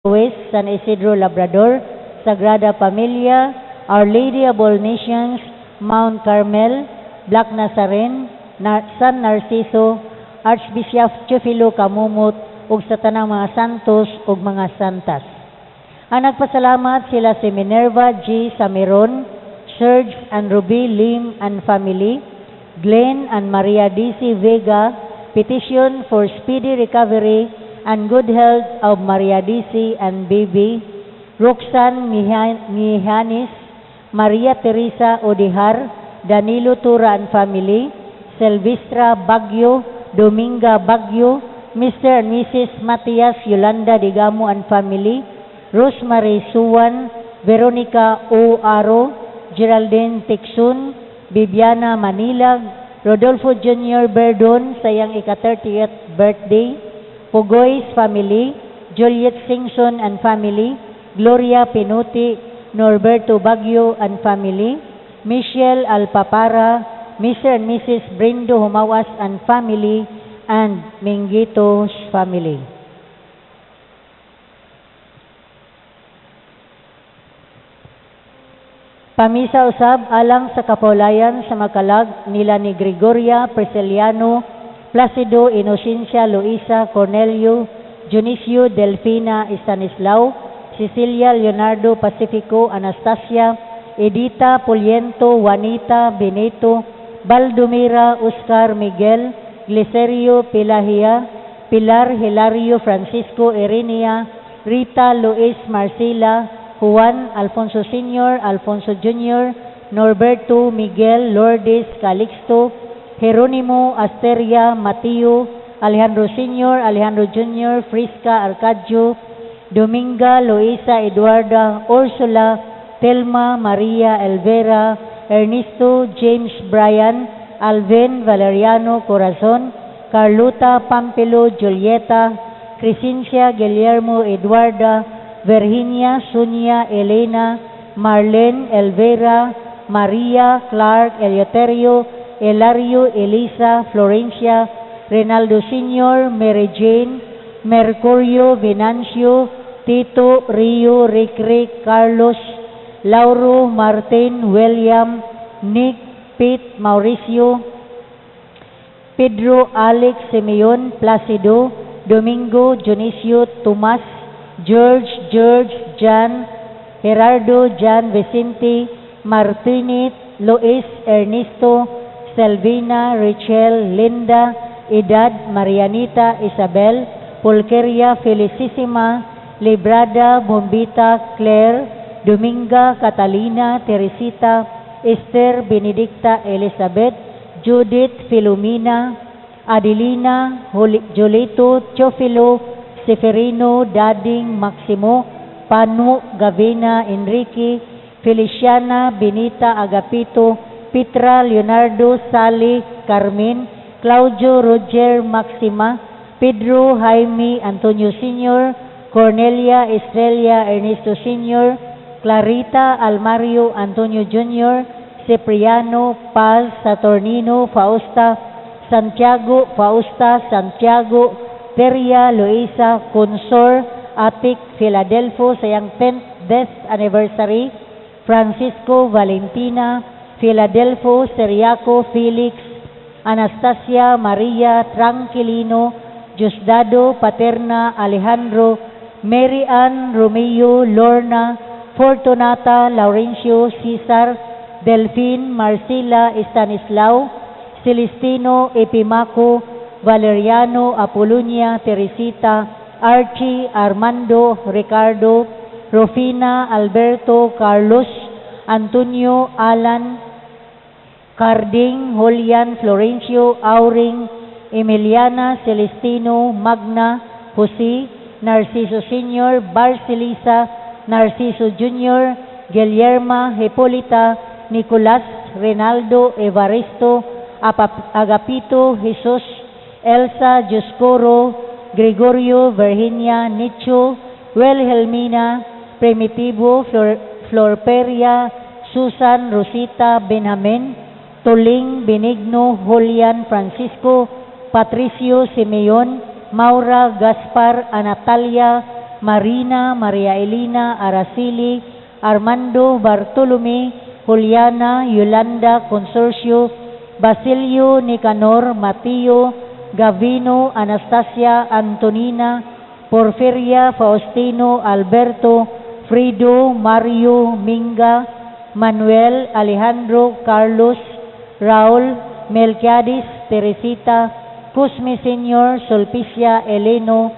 West, San Isidro, Labrador, Sagrada Familia, Our Lady of All Nations, Mount Carmel, Black Nazarene, San Narciso, Archbishop Teofilo Camumut, ug sa tanang mga santos ug mga santas. Ang nagpasalamat sila si Minerva G. Samiron, Serge and Ruby Lim and family, Glenn and Maria D.C. Vega, petition for speedy recovery and good health of Maria D.C. and baby, Roxanne Mihanis, Maria Teresa Odihar, Danilo Tura and family, Silvestra Bagyo, Dominga Bagyo, Mr. and Mrs. Matias Yolanda Digamo and family, Rosemary Suwan, Veronica O. Aro, Geraldine Tiksun, Bibiana Manilag, Rodolfo Jr. Berdon sa iyang ika-30th birthday, Pugoy's family, Juliet Singson and family, Gloria Pinuti, Norberto Bagyo and family, Michelle Alpapara, Mr. and Mrs. Brindo Humawas and family, and Mingito's family. Pamisa usab alang sa kapulayan sa makalag nila ni Gregoria Prisciliano, Placido Inocencia Luisa Cornelio, Junicio Delfina Estanislao, Cecilia Leonardo Pacifico Anastasia, Edita Puliento Juanita Benito, Baldomira Oscar Miguel, Glicerio Pilahia, Pilar Hilario Francisco Erenia, Rita Luis Marcela, Juan Alfonso Sr., Alfonso Jr., Norberto Miguel Lourdes Calixto, Jeronimo Asteria Mateo, Alejandro Sr., Alejandro Jr., Frisca Arcadio, Dominga Luisa Eduarda, Ursula, Telma Maria Elvera, Ernesto James Brian, Alvin Valeriano Corazon, Carlota Pampelo Julieta, Crescencia Guillermo Eduarda, Virginia Sunya Elena, Marlene Elvera, Maria Clark Eleuterio, Elario Elisa Florencia, Renaldo Sr., Mary Jane, Mercurio Venancio, Tito Rio Rick Carlos, Lauro Martin William, Nick Pete Mauricio, Pedro Alex Simeon Placido, Domingo Dionisio Tomas, George Jan, Gerardo Jan Vicente, Martinez Luis Ernesto, Selvina Richel Linda, Edad Marianita Isabel, Pulqueria Felicissima, Librada Bombita Claire, Dominga Catalina Teresita, Esther Benedicta Elizabeth, Judith Filomena, Adelina Jolito Teofilo, Seferino Dading Maximo, Panu Gavina Enrique, Feliciana Benita Agapito, Petra Leonardo Sally Carmen, Claudio Roger Maxima, Pedro Jaime Antonio Sr., Cornelia Estrella Ernesto Sr., Clarita Almario Antonio Jr., Cipriano Paz Saturnino Fausta, Santiago Fausta Santiago, Teria Luisa Consor Atik Philadelphia sa iyang 10th death anniversary, Francisco Valentina Philadelphia Seriaco Felix, Anastasia Maria Tranquilino, Diosdado Paterna Alejandro, Mary Ann Romeo Lorna, Fortunata Laurencio Cesar, Delphine Marcela Estanislao, Celestino Epimaco, Valeriano Apolonia Teresita, Archie Armando Ricardo, Rufina Alberto Carlos, Antonio Alan Carding, Julian Florencio Auring, Emiliana Celestino Magna, Jose Narciso Sr., Barcelisa Narciso Jr., Guillerma Hipolita, Nicolas Renaldo Evaristo, Agapito Jesus, Elsa Gioscoro, Gregorio Virginia Nicho, Wilhelmina Primitivo Florperia, Susan Rosita Benjamin, Tuling Benigno Julian Francisco, Patricio Simeon, Maura Gaspar Anatalia, Marina Maria Elena Araceli, Armando Bartolome, Juliana Yolanda Consorcio, Basilio Nicanor Mateo, Gavino Anastasia Antonina, Porfiria Faustino Alberto, Frido Mario Minga, Manuel Alejandro Carlos, Raul Melquiades Teresita, Cosme Senior Solpicia Eleno,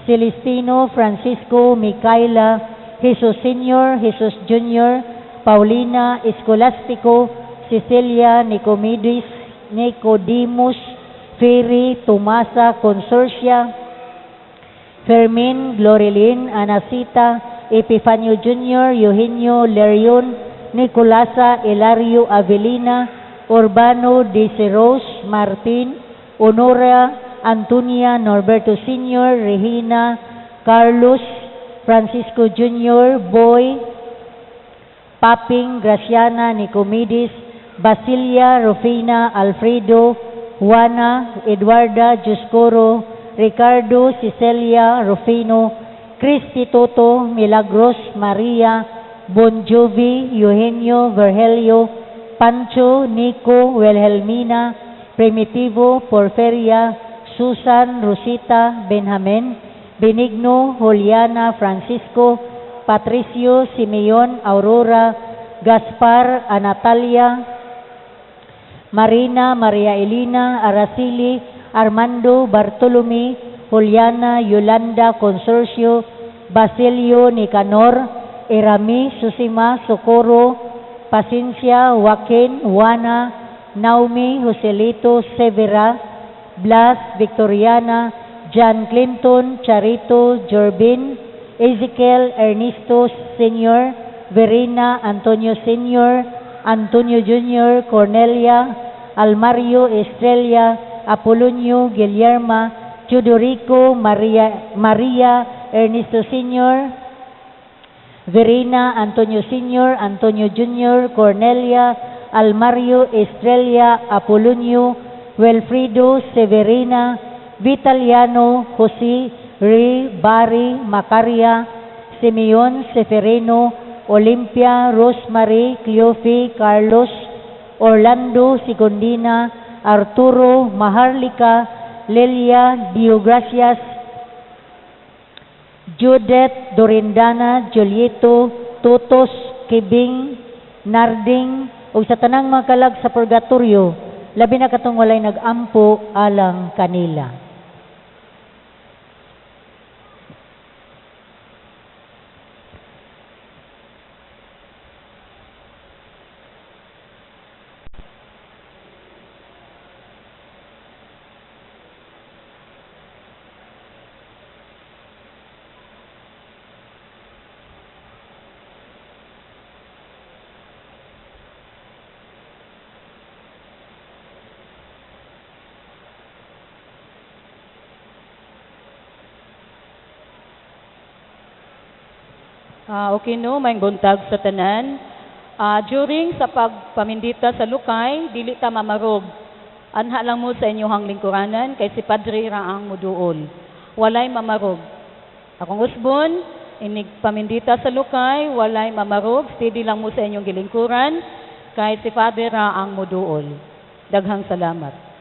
Celestino Francisco Micaela, Jesus Senior, Jesus Junior, Paulina Escolastico, Cecilia Nicodemus, Ferry Tomasa Consorcia, Fermin Glorilin Anacita, Epifanio Junior, Eugenio Lerion, Nicolasa Elario Avelina, Urbano Desiros Martin, Honora Antonia Norberto Senior, Regina Carlos, Francisco Junior, Boy, Paping Graciana Nicomedes, Basilia Rufina Alfredo, Juana Eduarda Juscoro, Ricardo Cecilia Rufino, Cristi Toto Milagros Maria, Bon Jovi Eugenio Virgilio, Pancho Nico Wilhelmina, Primitivo Porferia, Susan Rosita Benjamin, Benigno Juliana Francisco, Patricio Simeon Aurora, Gaspar Anatalia, Marina Maria Elena Araceli, Armando Bartolome, Juliana Yolanda Consorcio, Basilio Nicanor, Erami Susima Socorro, Paciencia Joaquin Juana, Naomi Joselito Severa, Blas Victoriana, John Clinton Charito Jorbin, Ezekiel Ernesto Senior, Verena Antonio Senior, Antonio Junior, Cornelia, Almario Estrella, Apolonio Guillerma, Teodorico Maria Ernesto Senior, Verena Antonio Senior, Antonio Junior, Cornelia, Almario Estrella, Apolonio, Wilfrido Severina, Vitaliano Jose, Ray Barry Macaria, Simeon Seferino, Olympia Rosemary Cleofe Carlos, Orlando Sigondina, Arturo Maharlika, Lelia Diogracias, Judith Dorindana, Julieto, Totos, Kibing, Narding, o sa tanang mga kalag sa purgatorio, labi na katong walay nag-ampo alang kanila. Okay no, may buntag sa tanan. During sa pagpamindita sa lukay, dili ta mamarog. Anha lang mo sa inyong lingkuranan, kay si Padre Raang Muduol. Walay mamarog. Akong usbon, inig pamindita sa lukay, walay mamarog, steady lang mo sa inyong gilingkuran, kay si Padre Raang Muduol. Daghang salamat.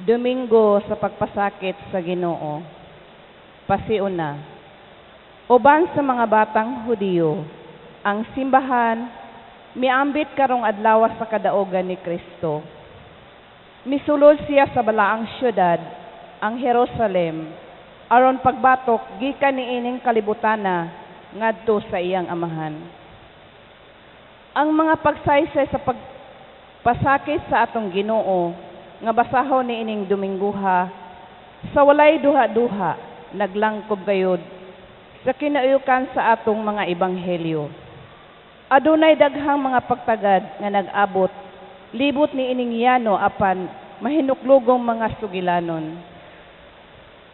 Domingo sa pagpasakit sa Ginoo. Pasiuna. Uban sa mga batang Hudiyo, ang simbahan miambit karong adlaw sa kadaogan ni Kristo. Misulod siya sa balaang syudad, ang Jerusalem, aron pagbatok gikan niining kalibutana ngadto sa iyang amahan. Ang mga pagsaysay sa pagpasakit sa atong Ginoo nga basahon niining Dominguha, sa walay duha-duha naglangkob gayud sa kinauyukan sa atong mga ebanghelyo. Adunay daghang mga pagtagad nga nag-abot, libot ni ining yano apan mahinuklugong mga sugilanon.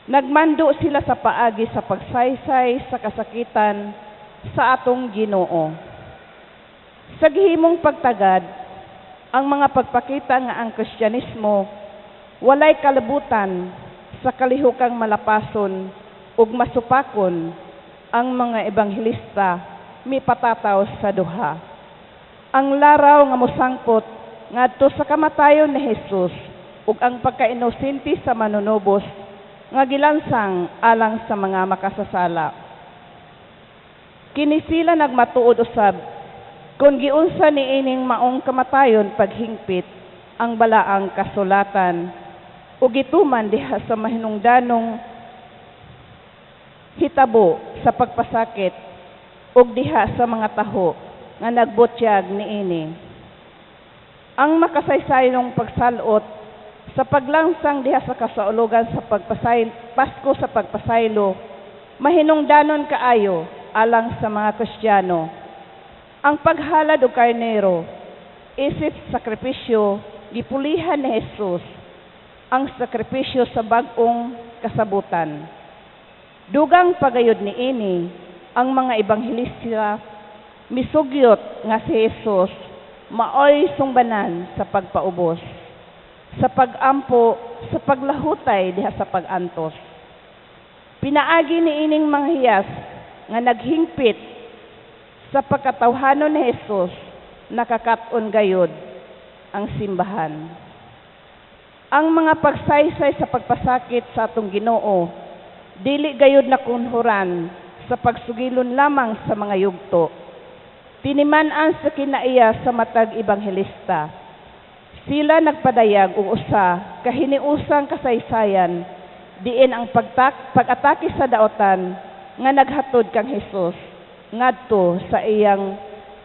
Nagmando sila sa paagi sa pagsaysay sa kasakitan sa atong Ginoo. Sa gihimong pagtagad, ang mga pagpakita nga ang Kristyanismo walay kalabutan sa kalihukang malapason ug masupakon ang mga ebanghelista mipatataw sa duha. Ang laraw nga mosangpot ngadto sa kamatayon ni Hesus ug ang pagkainosente sa manunubos nga gilansang alang sa mga makasasala. Kini sila nagmatuod usab kung giunsa niining maong kamatayon paghingpit ang balaang kasulatan o gituman diha sa mahinungdanong hitabo sa pagpasakit ug diha sa mga taho nga nagbutyag niini. Ang makasaysayong pagsalot sa paglangsang diha sa kasaulugan sa Pasko sa pagpasaylo, mahinungdanon kaayo alang sa mga Kristiyano. Ang paghalad og karnero, isip sakripisyo, gipulihan ni Jesus, ang sakripisyo sa bag-ong kasabutan. Dugang pagayod niini, ang mga ebanghelista misugyot nga si Jesus maoy sungbanan sa pagpaubos, sa pagampo, sa paglahutay diha sa pagantos. Pinaagi niining mga hiyas nga naghingpit sa pagkatawhanon ni Jesus, nakakaton gayod ang simbahan. Ang mga pagsaysay sa pagpasakit sa atong Ginoo, dili gayod na kunhuran sa pagsugilon lamang sa mga yugto. Tiniman-an sa kinaiya sa matag ebanghelista. Sila nagpadayag og usa ka hiniusang kasaysayan diin ang pag-atake sa daotan nga naghatod kang Jesus ngadto sa iyang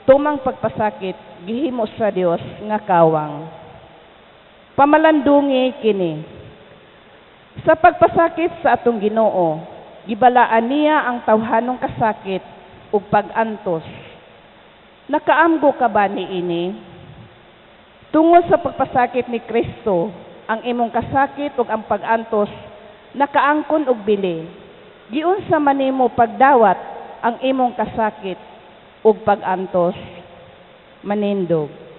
tumang pagpasakit gihimo sa Dios nga kawang. Pamalandungi kini. Sa pagpasakit sa atong Ginoo, gibalaan niya ang tawhanong kasakit ug pag-antos. Nakaamgo ka ba niini? Tungod sa pagpasakit ni Kristo, ang imong kasakit ug ang pag-antos nakaangkon og bili. Giunsa man nimo pagdawat ang imong kasakit ug pag-antos? Manindog.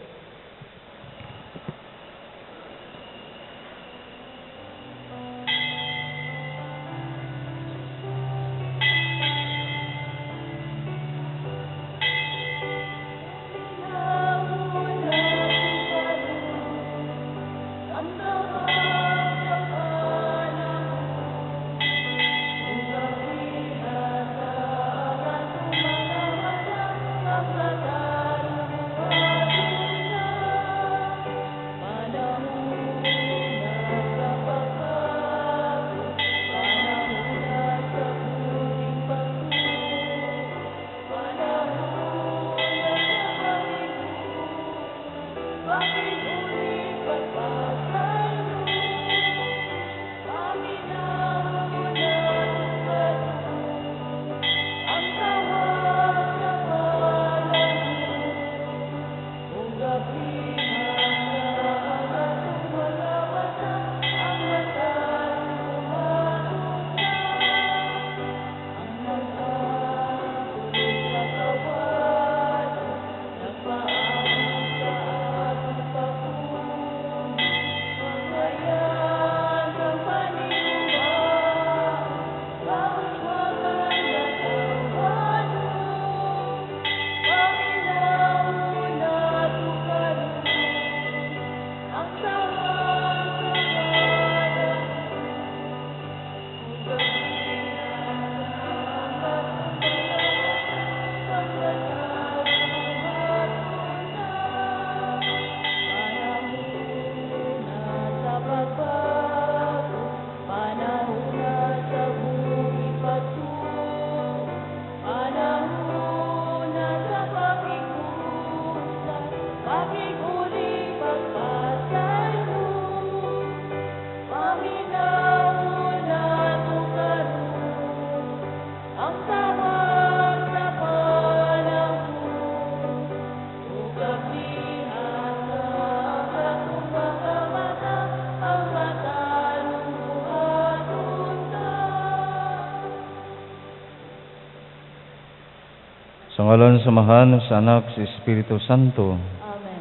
Sa ngalan samahan sa Anak sa Espiritu Santo. Amen.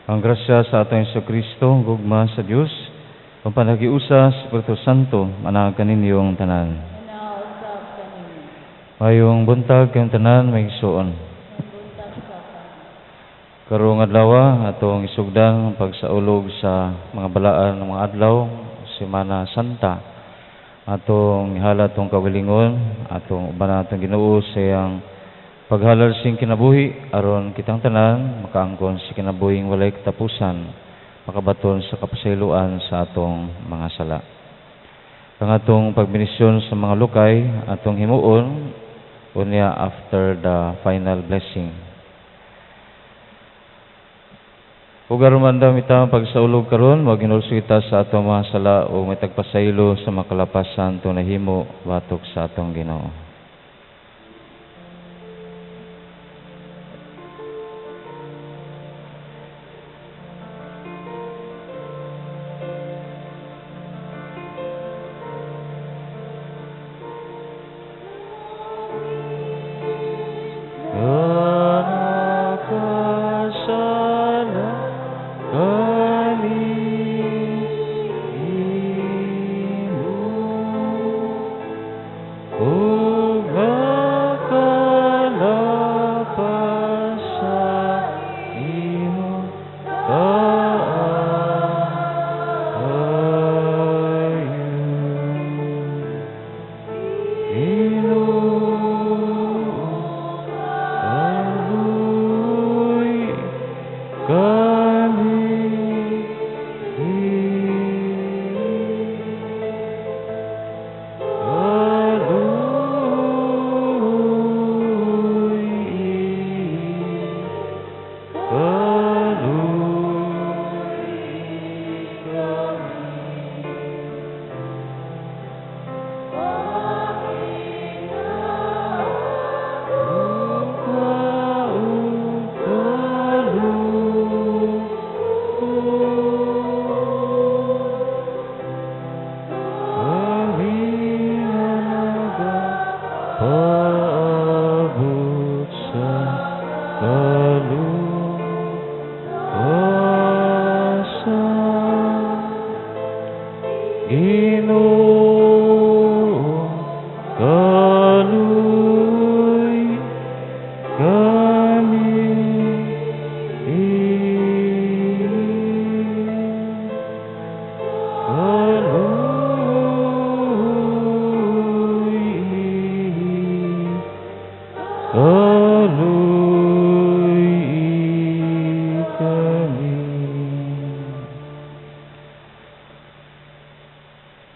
Ang grasya sa atong Jesucristo, gugma sa Dios, ang panagiusa sa Espiritu Santo, managan ninyong tanan. Inausap kanimo. Mayong buntag kayong tanan may igsoon. Buntag sa Karong adlaw atong isugdan ang pagsaulog sa mga balaan ng mga adlaw, Semana Santa. Atong ihala atong kagalingon, atong uban atong Ginoo sa iyang paghalal sing kinabuhi aron kitang tanan makaangkon sa kinabuhing walay katapusan, makabaton sa kapasayloan sa atong mga sala. Ang atong pagbenisyon sa mga lukay atong himuon unya after the final blessing. Ug aron man ita pagsaulog karon maginulso kita sa atong mga sala o may tagpasaylo sa makalapasan to nahimo batok sa atong Ginoo.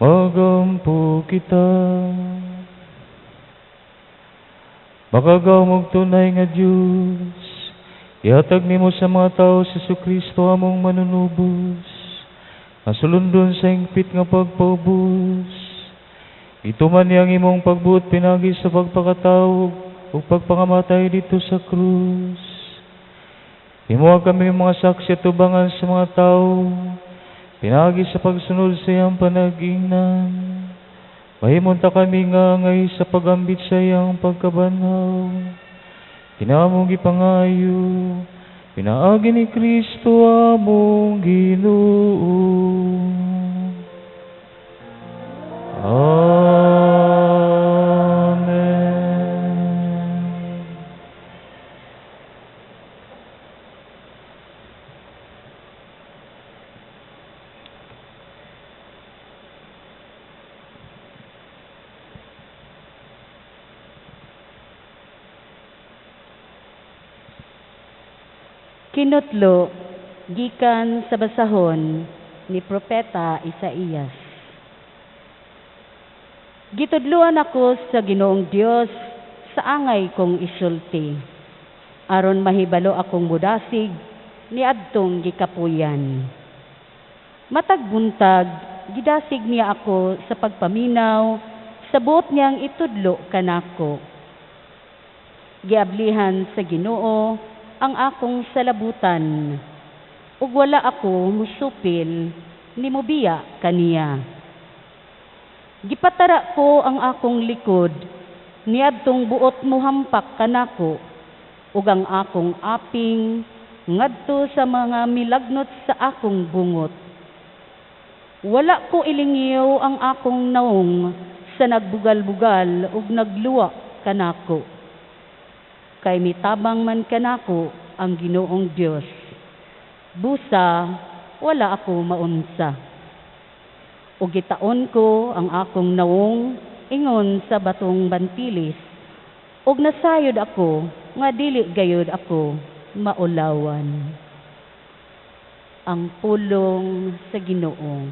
Magampo kita, makagamog tunay nga Diyos, ihatag nimo sa mga tao si Jesucristo among manunubos, nasulundon sa hingpit nga pagpaubos. Ito man yang imong pagbuot pinagi sa pagpakatawag o pagpangamatay dito sa krus. Himuha kami mga saksi at tubangan sa mga tao, pinagi sa pagsunod sa iyang panag-ingnan. Mahimunta kami nga ngay sa pagambit sa iyang pagkabanhaw. Kinamong ipangayo, pinaagi ni Kristo among Ginoo. Amen. Kinutlo, gikan sa basahon ni Propeta Isaías. Gitudluan ako sa Ginoong Dios sa angay kong isulti, aron mahibalo akong mudasig ni adtong gikapuyan. Matag buntag, gidasig niya ako sa pagpaminaw sa buot niyang itudlo kanako. Giablihan sa Ginoo ang akong salabutan, ug wala ako musupil ni mobiya kaniya. Gipatara ko ang akong likod, niadtong buot muhampak kanako ug ang akong aping ngadto sa mga milagnot sa akong bungot. Wala ko ilingiw ang akong naong sa nagbugal-bugal ug nagluwa kanako. Kay mitabang man kanako ang Ginoong Dios. Busa, wala ako maunsa. Ug gitaon ko ang akong naong ingon sa batong bantilis. Ug nasayod ako nga dili gayud ako maulawan. Ang pulong sa Ginoo.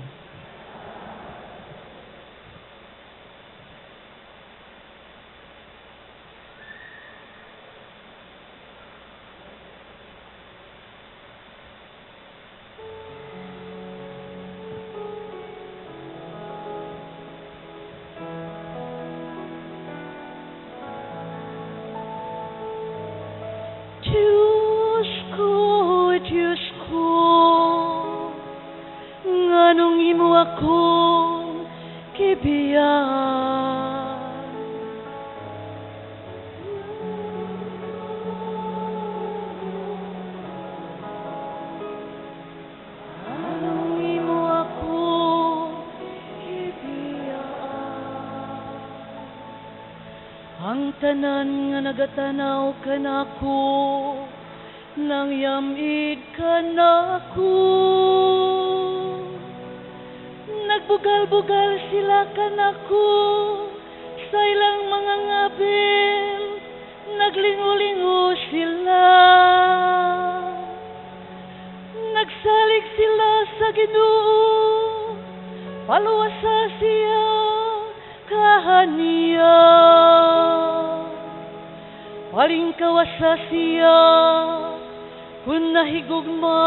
Diyos ko, nganong imo ako kibiyan. Nganong imo ako kibiyan. Ang tanan nga nagatanaw kanako, nang yamid ka nako. Nagbugal-bugal sila kanako sa ilang mga ngabel, naglingo-lingo sila. Nagsalig sila sa Ginoo, paluwasa siya kahaniya. Paling kawasa siya kung nahigugma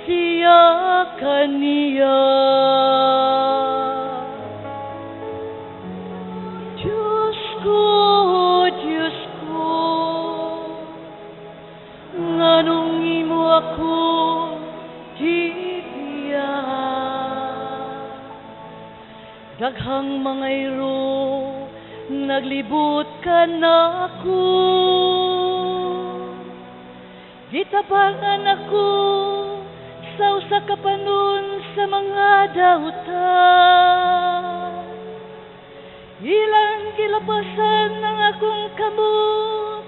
siya kaniya. Diyos ko, nganong imo ako hibiyan. Daghang mga iro naglibot ka nako. Gitabangan ako sa usa ka panon sa mga dautan. Ilang gilapasan ng akong kamot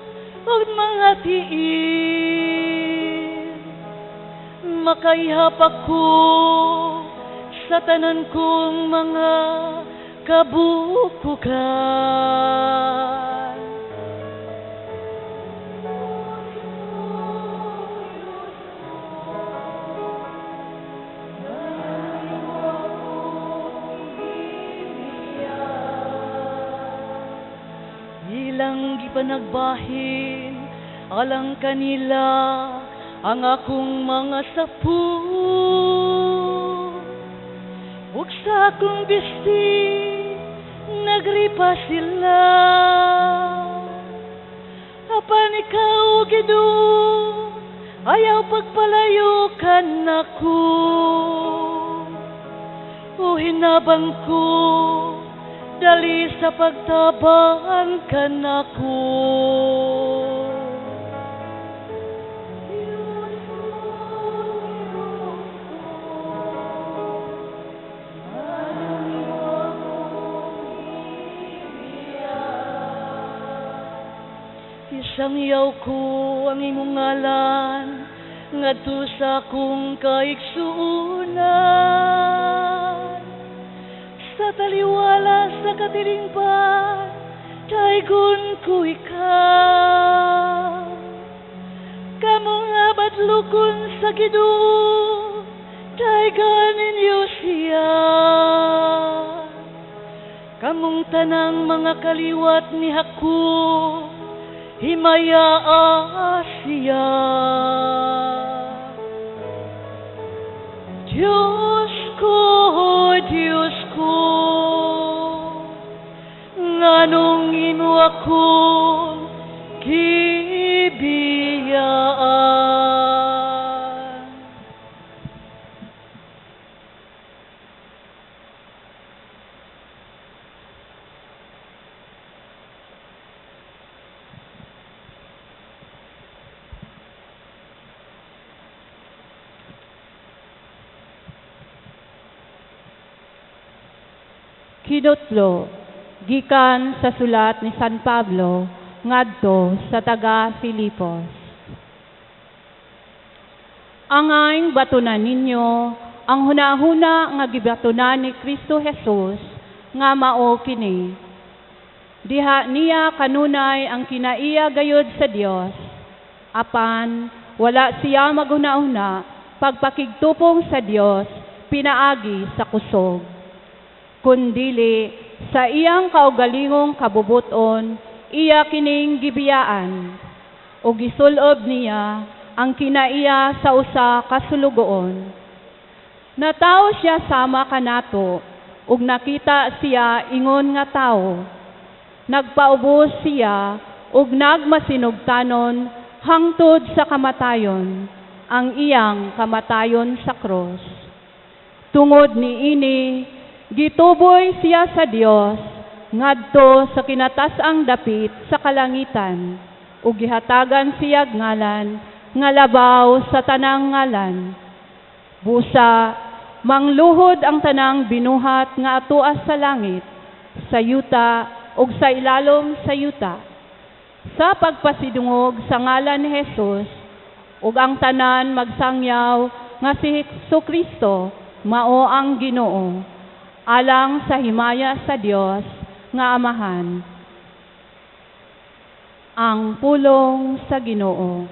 ug mga tiil. Makaihap ako sa tanan kong mga kabukugan. Ilang gipanagbahin alang kanila ang akong mga sapu. Ug sa akong bisti nagripa sila. Apan ikaw, Ginoo, ayaw pagpalayo ka nako. O hinabang ko dali sa pagtabang ka nako. Isangyaw ko ang imong ngalan ngadto sa akong kaigsuunan. Sa taliwala sa katilingban, daygon ko ikaw. Kamong abadlukon sa Ginoo, daygan ninyo siya. Kamong tanang mga kaliwat ni Hako, himaya siya. Diyos ko, nganong imo ako kibiyaan. Hinutlo gikan sa sulat ni San Pablo ngadto sa taga Filipos. Angay batunan ninyo ang hunahuna nga gibatunan ni Kristo Jesus nga mao kini. Diha niya kanunay ang kinaiya gayud sa Dios. Apan wala siya maghuna-una pagpakigtupong sa Dios pinaagi sa kusog. Kundili sa iyang kaugalingong kabubuton iya kining gibiyaan o gisulob niya ang kinaiya sa usa ka sulugoon. Natawo siya sama kanato ug nakita siya ingon nga tawo. Nagpaubos siya ug nagmasinugtanon hangtod sa kamatayon, ang iyang kamatayon sa cross. Tungod niini gituboy siya sa Dios ngadto sa kinatas-ang dapit sa kalangitan ug gihatagan siya ngalan nga labaw sa tanang ngalan. Busa mangluhod ang tanang binuhat nga atuas sa langit, sa yuta ug sa ilalom sa yuta. Sa pagpasidungog sa ngalan ni Jesus ug ang tanan magsangyaw nga si Jesucristo mao ang Ginoo alang sa himaya sa Dios nga Amahan. Ang pulong sa Ginoo.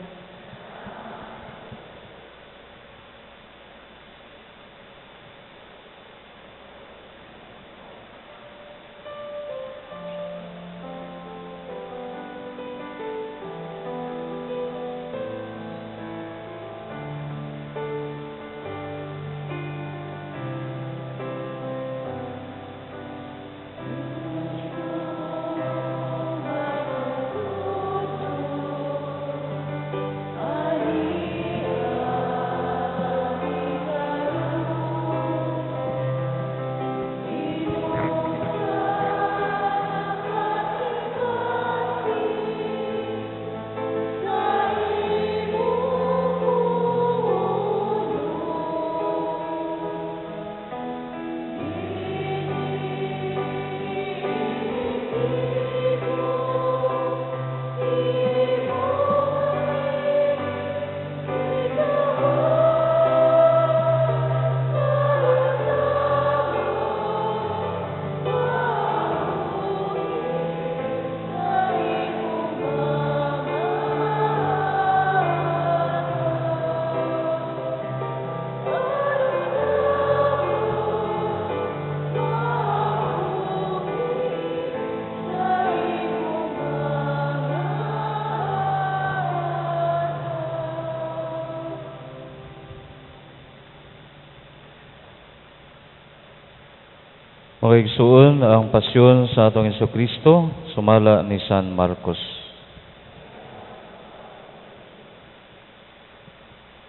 Makigsuon ang pasyon sa atong Jesucristo, sumala ni San Marcos.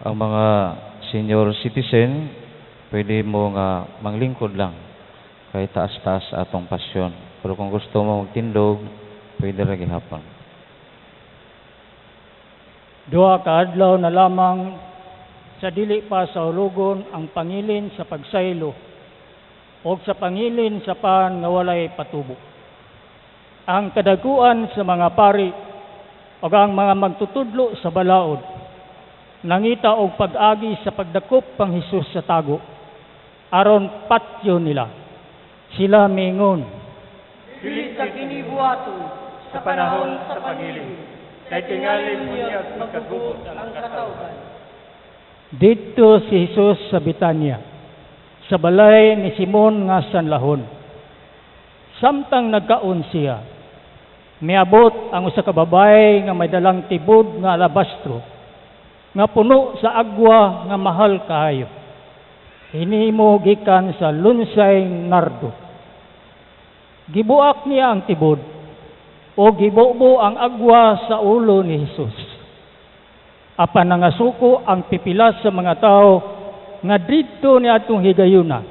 Ang mga senior citizen, pwede mo nga manglingkod lang kay taas-taas atong pasyon. Pero kung gusto mo magtindog, pwede ra gihapon. Duha ka adlaw na lamang sa dili pa sa ulugon ang pangilin sa pagsaylo o sa pangilin sa pan nga walay patubo. Ang kadaguan sa mga pari o ang mga magtutudlo sa balaod nangita og pag-agi sa pagdakop pang Hesus sa tago aron patyo nila. Sila mingon, dili sa kinibuhaton sa panahon sa pangilin, kay tingalin niya magkagubot ang katawhan. Dito si Hesus sa Betania, sa balay ni Simon nga sanlahon. Samtang nagkaon siya, miabot ang usa ka babae nga may dalang tibod nga alabastro, nga puno sa agwa nga mahal kaayo. Hinimo gikan sa lunsay nardo. Gibuak niya ang tibod o gibubo ang agwa sa ulo ni Hesus. Apan nangasuko ang pipilas sa mga tao nga dito ni atong higayuna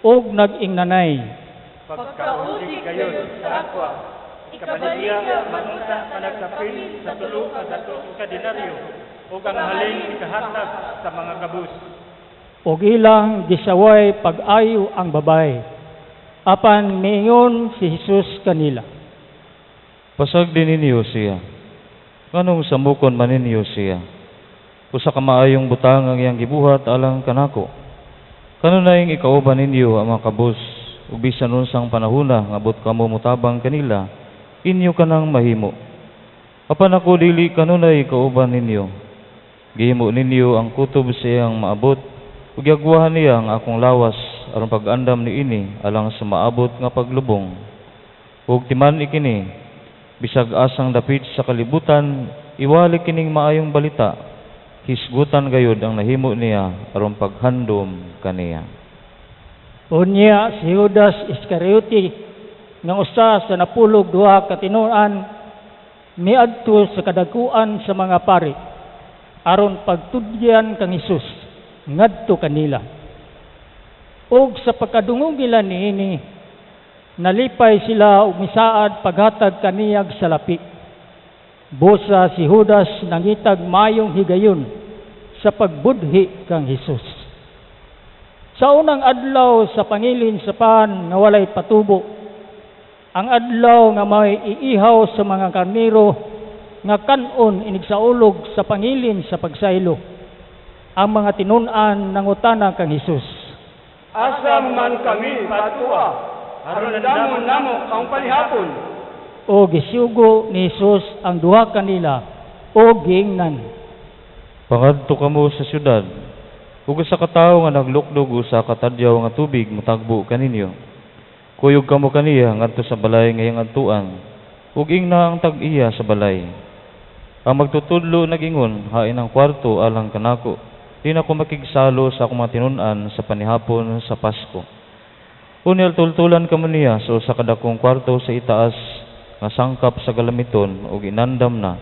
og nag-ingnanay. Pagkausig gayon sa akwa, ikabaligya mangita panagkapin sa tulo ka dato ka denaryo ug ang halin ikahatag sa mga kabus. Og ilang gisaway pag-ayo ang babae. Apan miingon si Jesus kanila, Pasag din ninyo siya. Nganong samukon man ninyo siya? Usa ka maayong butang ang iyang gibuhat alang kanako. Kanunayng ikauban ninyo ang mga kabus, ug bisan unsang panahona nga abot kamo mutabang kanila, inyo kanang mahimo. Apan ako dili kanunay ikauban ninyo. Gihimo ninyo ang kutob sa iyang maabot, ug yagwahan niya ang akong lawas aron pag-andam niini alang sa maabot nga paglubong. Ug timan ikini, bisag asang dapit sa kalibutan, iwali kining maayong balita. Hisgutan gayud ang nahimo niya aron paghandom kaniya. Unya si Judas Iscariote nga usa sa 12 ka tinuan miadto sa kadaguan sa mga pari aron pagtudyan kang Hesus ngadto kanila. Og sa pagkadungog nila niini, nalipay sila og misaad paghatag kaniyag sa lapi. Busa si Judas nangitag mayong higayon sa pagbudhi kang Hesus. Sa unang adlaw sa pangilin sa pan nga walay patubo, ang adlaw nga may iihaw sa mga karnero nga kanon inig sa ulog sa pangilin sa pagsaylo, ang mga tinun-an nangutana kang Hesus, Asa man kami patua, aron damon namo ang palihapon. o gisugo ni Hesus ang duha kanila o giingnan. Pangadto kamo sa syudad, ug sa katawo nga naglukdog usa ka tadyaw nga tubig matagbo kaninyo. Kuyog kamo kaniya ngadto sa balay nga iyang adtuan, ug ingna ang tag-iya sa balay. Ang magtutudlo nagingon, hain ang kwarto alang kanako. Di na ko makigsalo sa akong mga tinun-an sa panihapon sa Pasko. Unyal tultulan kamo niya sa kadakong kwarto sa itaas nga sangkap sa galamiton ug inandam na.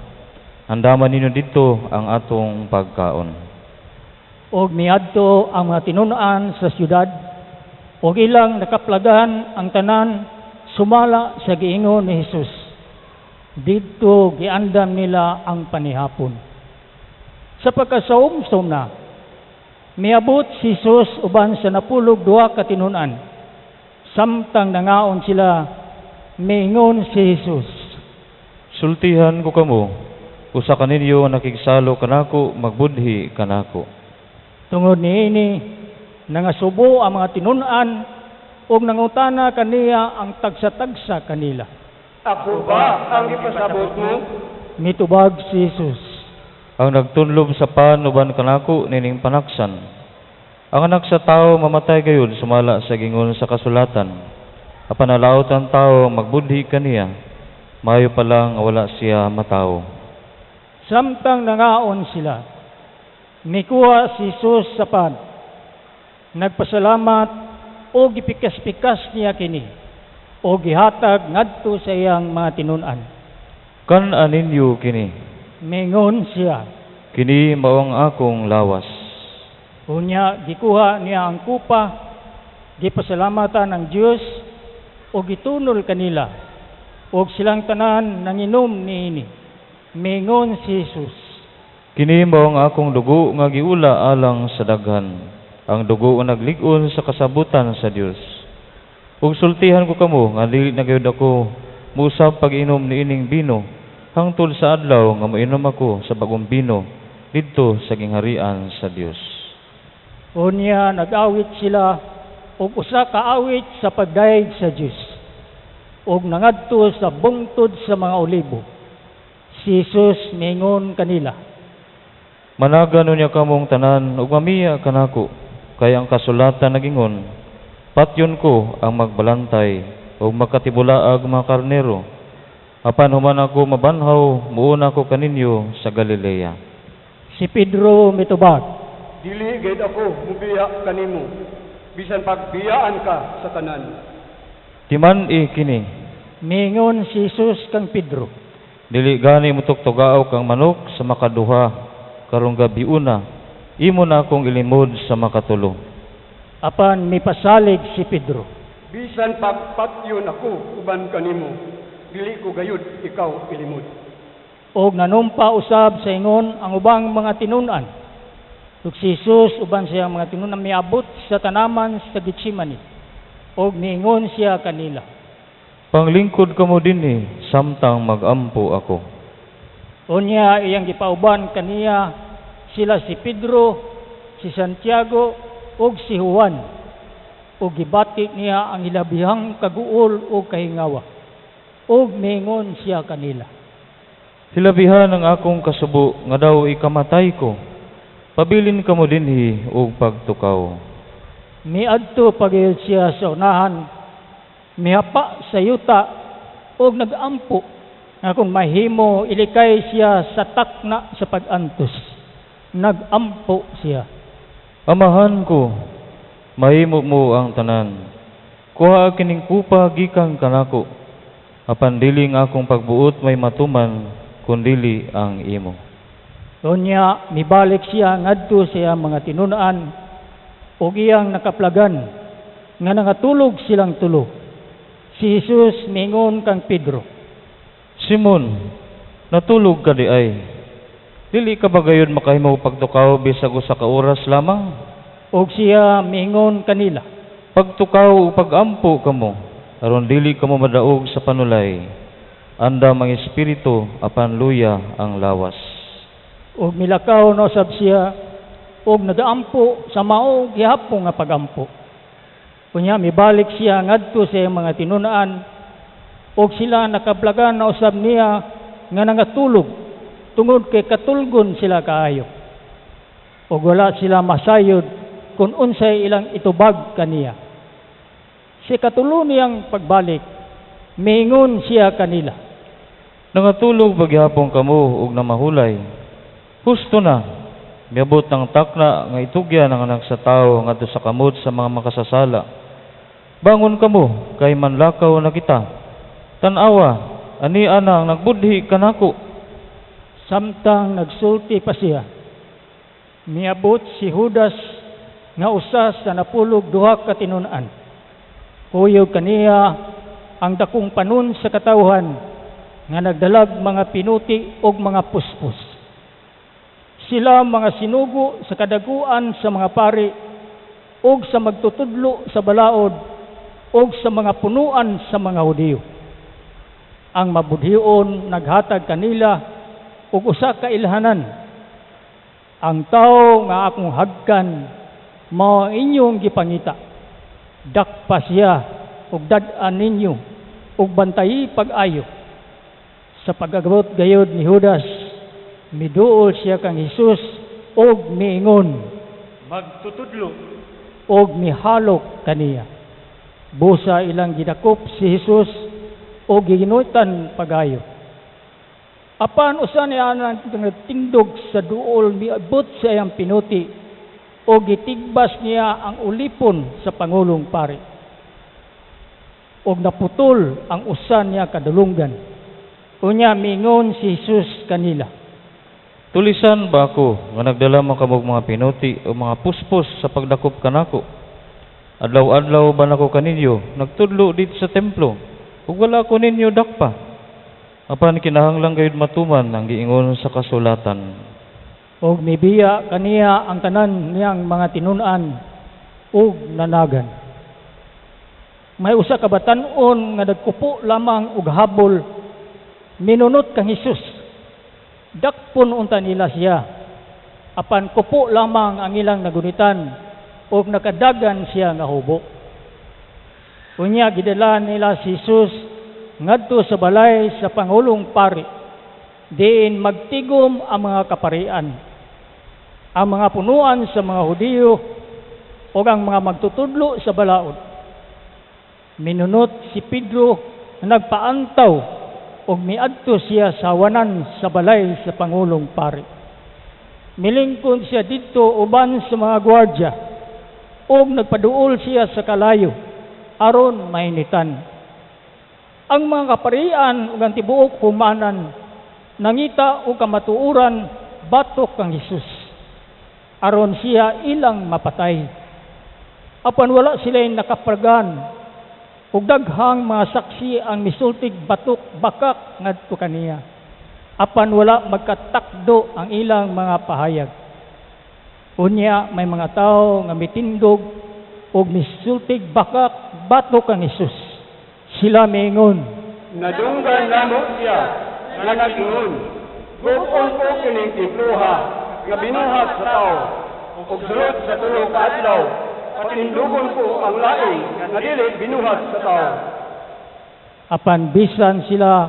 Andaman ninyo dito ang atong pagkaon. Og miadto ang mga tinun-an sa syudad, og ilang nakaplagan ang tanan sumala sa giingon ni Hesus. Dito giandam nila ang panihapon. Sa pagkasaom-som na, miabot si Jesus uban sa 12 ka tinun-an. Samtang nangaon sila, miingon si Jesus, Sultihan ko kamo, usa ka ninyo nakigsalo kanako magbudhi kanako. tungod niini nangasubo ang mga tinun-an ug nangutana kaniya ang tagsa-tagsa kanila. Ako ba ang ipasabot mo? Mitubag si Jesus, Ang nagtunlob sa pan uban kanako nining panaksan. Ang anak sa tao mamatay gayud sumala sa gingon sa kasulatan. Apan nalaot ang tao magbudhi kaniya, mayo pa lang wala siya matawo. samtang nangaon sila, mikuha si Jesus sa pan, nagpasalamat o gipikas-pikas niya kini, o gihatag ngadto sa iyang mga tinun-an. Kan-an ninyo kini, Mingon siya, kini mao ang akong lawas. unya gikuha niya ang kupa, gipasalamatan ng Diyos, o gitunol kanila, o silang tanan nanginom niini. Mingon si Jesus, Kini mao ang akong dugo nga giula alang sa daghan, ang dugo nga naglig-on sa kasabutan sa Dios. Ug sultihan ko kamo nga dili na gyud ako musab pag-inom niining bino, hangtod sa adlaw nga moinom ako sa bagong bino didto sa gingharian sa Dios. unya nag-awit sila og usa ka awit sa pagdayeg sa Dios, og nangadto sa bungtod sa mga olibo. Si Jesus mingon kanila, Managan niya kamong tanan ug mamiya kanako, kay ang kasulatan nagingon, patyon ko ang magbalantay ug makatibulaag mga karnero. Apan human ako mabanhaw, muuna ko kaninyo sa Galilea. si Pedro mitubag, Dili gid ako mubiya kanimo. Bisan pagbiyaan ka sa tanan. Timan kini, mingon si Jesus kang Pedro, dili gani mutuktugao kang manok sa makaduha, karong gabi una, imo na akong ilimod sa makatulo. apan mipasalig si Pedro. Bisan pagpatyon ako uban kanimo. Dili ko gayud ikaw ilimod. Og nanumpa usab sa ingon ang ubang mga tinun-an. Ug si Jesus uban sa iyang mga tinun-an miabot sa tanaman sa Getsemani. og niingon siya kanila. Panglingkod kamo dinhi samtang magampo ako. Unya iyang gipauban kaniya sila si Pedro, si Santiago, ug si Juan. Ug gibati niya ang ilabihang kaguol o kahingawa. Ug niingon siya kanila. Hilabihan ang akong kasubo nga daw ikamatay ko. Pabilin kamo dinhi og pagtukaw. Miadto pagayod siya sa unahan, mihapa sa yuta ug nagampo nga kung mahimo ilikay siya sa takna sa pag-antos. Nagampo siya. Amahan ko, mahimo mo ang tanan. Kuha kining kupa gikan kanako. Apan dili nga akong pagbuot may matuman kundili ang imo. Unya mibalik siya ngadto sa iyang mga tinun-an ug iyang nakaplagan nga nangatulog silang tulo. Si Jesus mingon kang Pedro, Simon, natulog ka di ay. Dili ka ba gayon makahimo pagtukaw bisag usa ka oras lamang? ug siya mingon kanila, Pagtukaw o pagampo kamo, aron dili kamo madaog sa panulay. Anda mga espiritu apan luya ang lawas. ug milakaw na usab siya ug nagaampo sa mao gihapon nga pagampo. Unya mibalik siya ngadto sa iyang mga tinun-an ug sila nakablagan na usab niya nga nangatulog tungod kay katulgon sila kaayo. Ug wala sila masayod kung unsay ilang itubag kaniya. Si katulo niyang pagbalik, mingon siya kanila, Nangatulog bagyapon kamo ug namahulay. Husto na, miabot ng takna nga itugyan ang anak sa tao ngadto sa kamot sa mga makasasala. Bangon kamo, kay manlakaw na kita. Tan-awa, ani ana ang nagbudhi kanako. samtang nagsulti pa siya. Miabot si Judas nga usa sa napulog duha ka tinun-an. Kuyog kaniya ang dakong panon sa katawhan nga nagdalag mga pinuti ug mga puspos. Sila mga sinugo sa kadaguan sa mga pari ug sa magtutudlo sa balaod ug sa mga punuan sa mga Hudiyo. Ang mabudhion naghatag kanila ug usa ka ilhanan. Ang tao nga akong hagkan mao inyong gipangita. Dakpa siya ug dad-an ninyo ug bantayi pag-ayo. Sa pagagabot gayod ni Judas, miduol siya kang Jesus og miingon, Magtutudlo. og mihalok kaniya. Busa ilang gidakop si Jesus og giginutan pagayo. Apan usa niya nang tingdog sa duol miabot sa iyang pinuti o gitigbas niya ang ulipon sa Pangulong Pari. Og naputol ang usa niya kadulunggan. Unya mingon si Jesus kanila, Tulisan ba ako nga nagdala man kamog mga pinuti o mga puspos sa pagdakop kanako? Adlaw-adlaw ba nako kaninyo nagtudlo dito sa templo ug wala ko ninyo dakpa? Apan kinahanglan gayud matuman ang giingon sa kasulatan. og mibiya kaniya ang tanan niyang mga tinun-an ug nanagan. May usa ka batan-on nga nagkupo lamang og habol, minunot kang Jesus. Dakpon unta nila siya. Apan kupo lamang ang ilang nagunitan ug nakadagan siya nga hubo. Unya gidala nila si Jesus ngadto sa balay sa Pangulong Pari, diin magtigom ang mga kaparian, ang mga punuan sa mga Hudiyo o ang mga magtutudlo sa balaod. Minunot si Pedro na nagpaantaw o miadto siya sa wanan sa balay sa Pangulong Pari. Milingkod siya dito uban sa mga gwardya o nagpaduol siya sa kalayo aron mainitan. Ang mga kaparian ug ang tibuok humanan nangita og kamatuoran batok kang Jesus aron siya ilang mapatay. Apan wala sila nakapragan ug daghang mga saksi ang misultig batok bakak ngadto kaniya. Apan wala magkatakdo ang ilang mga pahayag. Unya may mga tao nga mitindog ug misultig bakak batok ang Hesus. Sila miingon, Nadunggan namo siya nga nag-ingon, Gugon ko kining tipluha nga binuhat sa tao, ug sulod sa tulo ka adlaw, patindugon ko ang laing nga dili binuhat sa tao. Apan bisan sila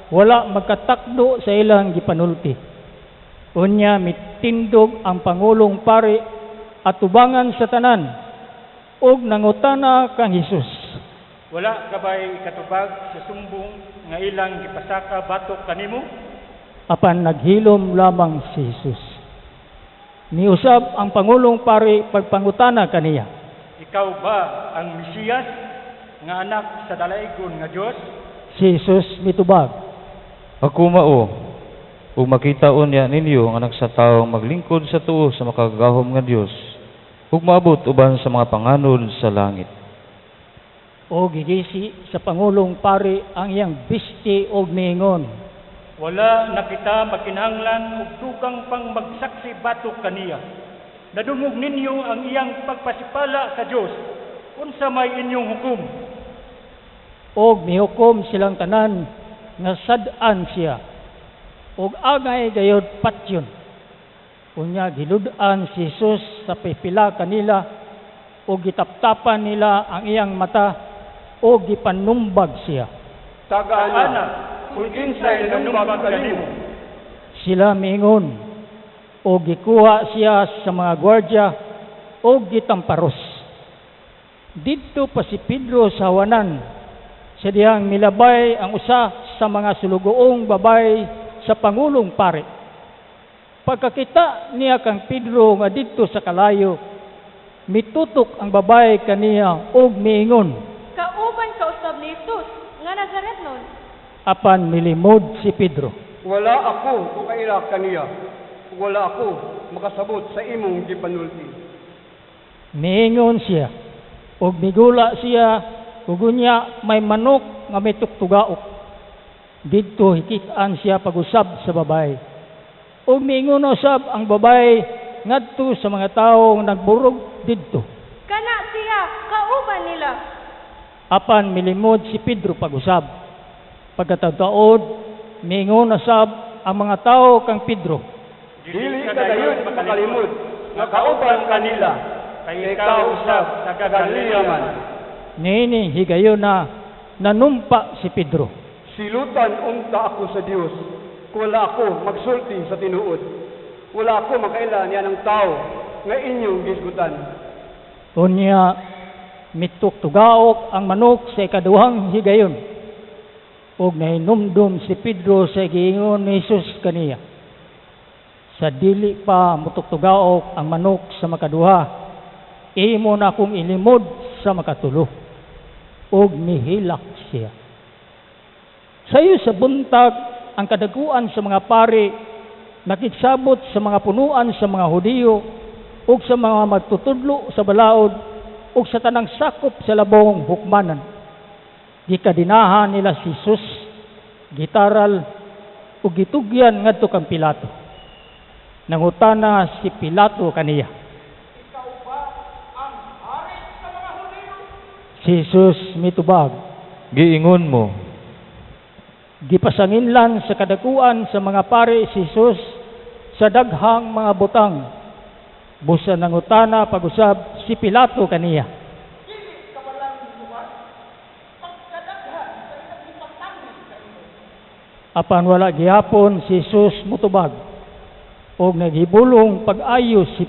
wala magkatakdo sa ilang gipanulti. Unya mitindog ang Pangulong Pari at tubangan sa tanan ug nangutana kang Hesus. Wala kabay katubag sa sumbong nga ilang gipasaka batok kanimo? Apan naghilom lamang si Hesus. Niusab ang Pangulong Pari pagpangutana kaniya. Ikaw ba ang Mesiyas nga anak sa dalaygon nga Dios? Si Hesus mitubag, Ako mao, ug makitaon niya ninyo ang anak sa taong maglingkod sa tuo sa makagagahom nga Dios, ug maabot uban sa mga panganod sa langit. o gigisi sa Pangulong Pari ang iyang bisti og miingon. Wala na kita makinahanglan og dugang pang magsaksi batok kaniya. Nadungog ninyo ang iyang pagpasipala sa Dios unsa may inyong hukom. Og mihukom silang tanan nga sad-an siya og agay gayud patyon. Unya gilud-an si Jesus sa pipila kanila o gitaptapan nila ang iyang mata o gipanumbag siya. Tagaana, kung kinsay nanumbag kanimo. Sila miingon o gikuha siya sa mga gwardya o gitamparos. Dito pa si Pedro sa hawanan, sa diyang milabay ang usa sa mga sulugoong babay sa Pangulong Pari. Pagkakita niya kang Pedro nga dito sa kalayo, mitutok ang babay kaniya og miingon, Kauban ka usab ni Jesus, nga Nazaretnon. apan milimod si Pedro. Wala ako o kaila kaniya. Wala ako makasabot sa imong gipanulti. Miingon siya, og migula siya, ug unya may manok nga may tuktugaok. Didto hikitaan siya pag-usab sa babay. Og miingon usab ang babay ngadto sa mga tawo nga nagburog didto. Kana siya, kauban nila. Apan milimod si Pedro pag-usab. Pagkatagtaod, miingon usab ang mga tawo kang Pedro. Dili ka dayon makalimod nga kauban kanila. Kay ikaw usab sa Galilea man. Nini higayon na nanumpa si Pedro. Silutan unta ako sa Dios. Wala ako magsulti sa tinuod. Wala ako makaila niya ng tao nga inyong gisgutan. Unya mituktugaok ang manok sa ikaduhang higayon. Og nahinumdum si Pedro sa giingon ni Jesus kaniya. Sa dili pa mutuktugaok ang manok sa makaduha, imo na akong ilimod sa makatulo. Og nihilak siya. Sayo sa buntag ang kadaguan sa mga pari nakitsabot sa mga punuan sa mga Hudiyo ug sa mga magtutudlo sa balaod ug sa tanang sakop sa labong hukmanan. Gikadinahan nila si Jesus, gitaral ug gitugyan ngadto kang Pilato. Nangutana si Pilato kaniya, si Jesus mitubag, Giingon mo, gipasanginlan sa kadakuan sa mga pari si Jesus sa daghang mga butang. Busa nangutana pag-usab si Pilato kaniya, apan wala gihapon si Jesus mutubag og naghibulong pag-ayo si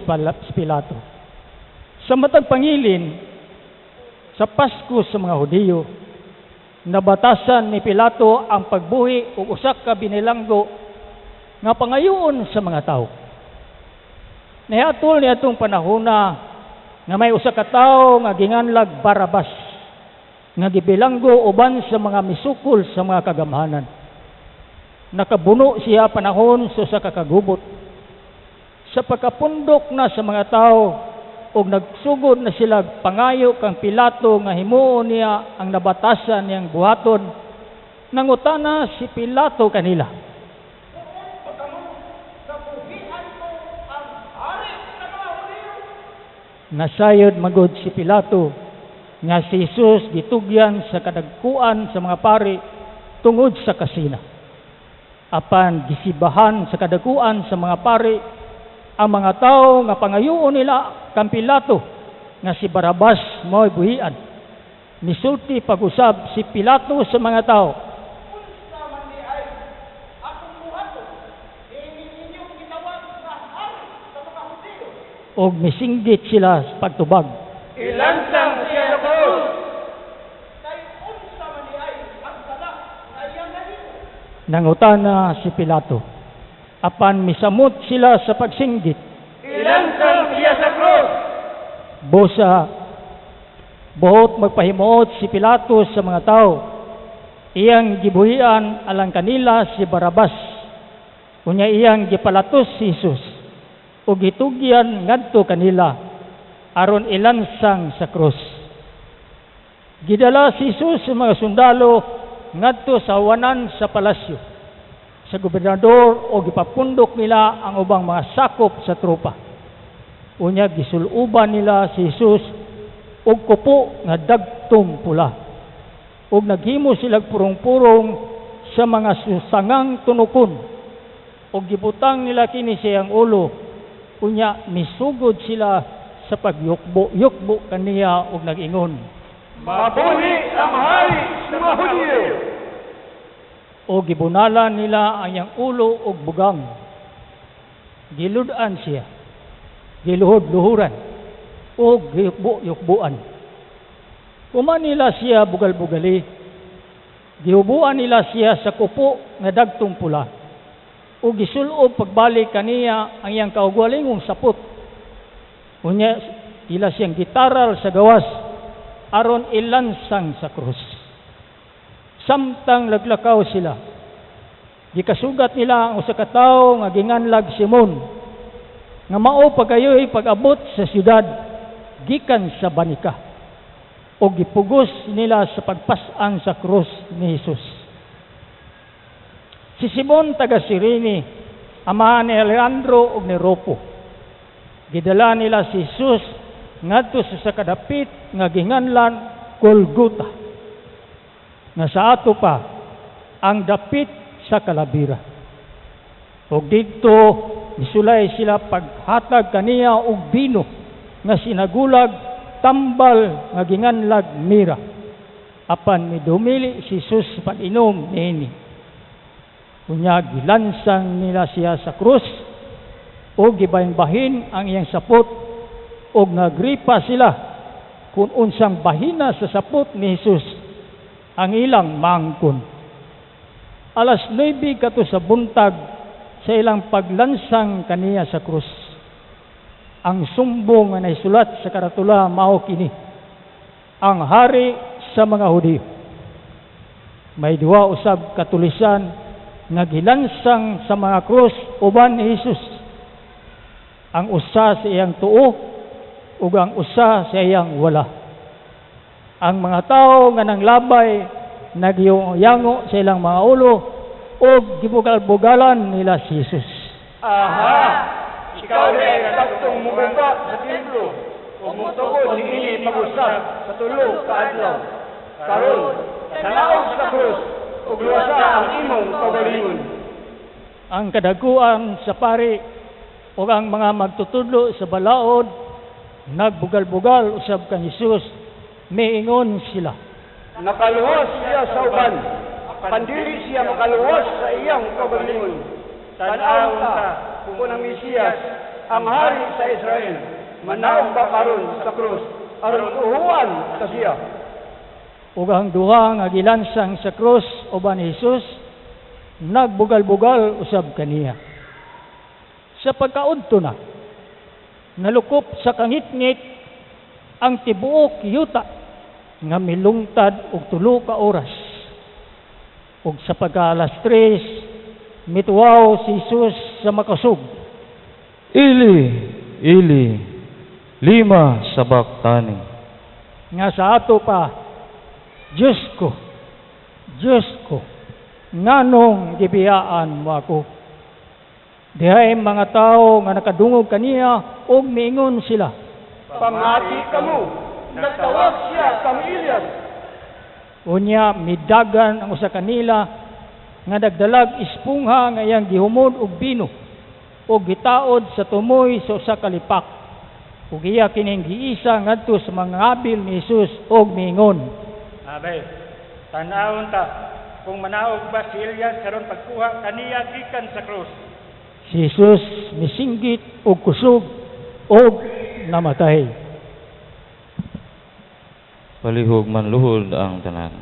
Pilato. Sa matag pangilin sa Pasko sa mga Hudiyo, nabatasan ni Pilato ang pagbuhi o usak ka binilanggo nga pangayoon sa mga tao. Nihatol niya itong panahona nga may usa ka tao nga ginganlag Barabas nga gibilanggo uban sa mga misukol sa mga kagamhanan. Nakabuno siya panahon sa usa ka kagubot. Sa pagkapundok na sa mga tao og nagsugod na sila pangayo kang Pilato nga himuon niya ang nabatasan niyang buhaton, nangutana si Pilato kanila, Nasayod magod si Pilato nga si Jesus gitugyan sa kadagkuan sa mga pari tungod sa kasina. Apan gisibahan sa kadagkuan sa mga pari ang mga tao nga pangayuon nila kang Pilato nga si Barabas mao'y buhian. Misulti pag-usab si Pilato sa mga tao, og misinggit sila sa pagtubag. Ilansang siya sa krus. Nangutana si Pilato. Apan misamot sila sa pagsinggit. Ilansang siya sa krus. Busa, buhot magpahimuot si Pilato sa mga tao. Iyang gibuhian alang kanila si Barabas. Unya iyang gipalatos si Jesus. O gitugyan ngadto kanila aron ilansang sa krus. Gidala si Jesus sa mga sundalo ngadto sa hawanan sa palasyo sa gobernador o gipapundok nila ang ubang mga sakop sa tropa. Unya gisuluban nila si Jesus og kupo nga dagtong pula. Og naghimo sila purong-purong sa mga susangang tunukon. Og gibutang nila kini sa iyang ulo. Unya misugod sila sa pagyukbo-yukbo kaniya og nag-ingon, Mabuhi ang hari sa mga Hudyo. o gibunalan nila ang iyang ulo og bugang. Giludan siya, giluhod-luhuran, o giyukbo-yukbuan. Kuman nila siya bugal-bugali, gihubuan nila siya sa kupo nga dagtong pula, o gisulob pagbalik kaniya ang iyang kaugwalingong sapot. Unya ila siyang gitaral sa gawas aron ilansang sa krus. Samtang laglakaw sila, gikasugat nila ang usa ka tawo nga ginganlag Simon, nga mao pagayoy pag-abot sa siyudad gikan sa banika, o gipugos nila sa pagpas-an sa krus ni Jesus. Si Simon taga Sirini, amahan ni Alejandro ug ni Rufo. Gidala nila si Jesus ngadto sa kadapit nga ginganlan Golgota. Nga sa ato pa ang dapit sa kalabira. Og didto misulay sila paghatag kaniya og bino nga sinagulag tambal nga ginganlag mira. Apan midumili si Jesus pag-inom niini. Unya gilansang nila siya sa krus o gibahin-bahin ang iyang sapot o nagripa sila kung unsang bahina sa sapot ni Jesus ang ilang mangkon. Alas 9 kato sa buntag sa ilang paglansang kaniya sa krus. Ang sumbong nga naisulat sa karatula mao kini, ang hari sa mga Hudyo. May duwa usab katulisan nga gilansang sa mga krus uban ni Jesus. Ang usa sa iyang tuo ug ang usa sa iyang wala. Ang mga tao nga nanglabay nagyango sa ilang mga ulo ug gibugal-bugalan nila si Jesus. Aha! Ikaw ay katong mugumba sa templo o mutugod niini mag-usap sa tulo ka adlaw. Karon, tanaog sa krus ug luwasa ang imong kaugalingon. Ang kadaguan sa pari o ang mga magtutudlo sa balaod nagbugal-bugal usab kang Jesus, miingon sila, Nakaluwas siya sa uban, pandili siya makaluwas sa iyang kaugalingon. Tanaw ta kung ang Mesiyas, ang hari sa Israel, manaog ba karon sa krus aron uhuan sa siya. ug ang duha nga gilansang sa krus uban ni Jesus nagbugal-bugal usab kaniya. Sa pagkaudto na, nalukop sa kangit-ngit ang tibuok yuta nga milungtad og 3 ka oras. Ug sa pagka-alas 3, mituwaw si Jesus sa makasug, Ili, Ili, lima sabaktani. nga sa ato pa, Diyos ko, nganong gibiyaan mo ako? Dihay mga tao nga nakadungog kaniya og miingon sila, pamati kamo, nagtawag siya kang Elias. Unya midagan ang usa kanila nga nagdalag ispungha nga iyang gihumod og bino o gitaod sa tumoy sa usa ka lipak. Ug iya kining giisa ngadto sa mga ngabil ni Hesus og miingon, Abay, tanawon ta kung manaog ba si Elias karon pagkuha kaniya gikan sa krus. si Hesus misinggit og kusog og namatay. Palihog man luhod ang tanan.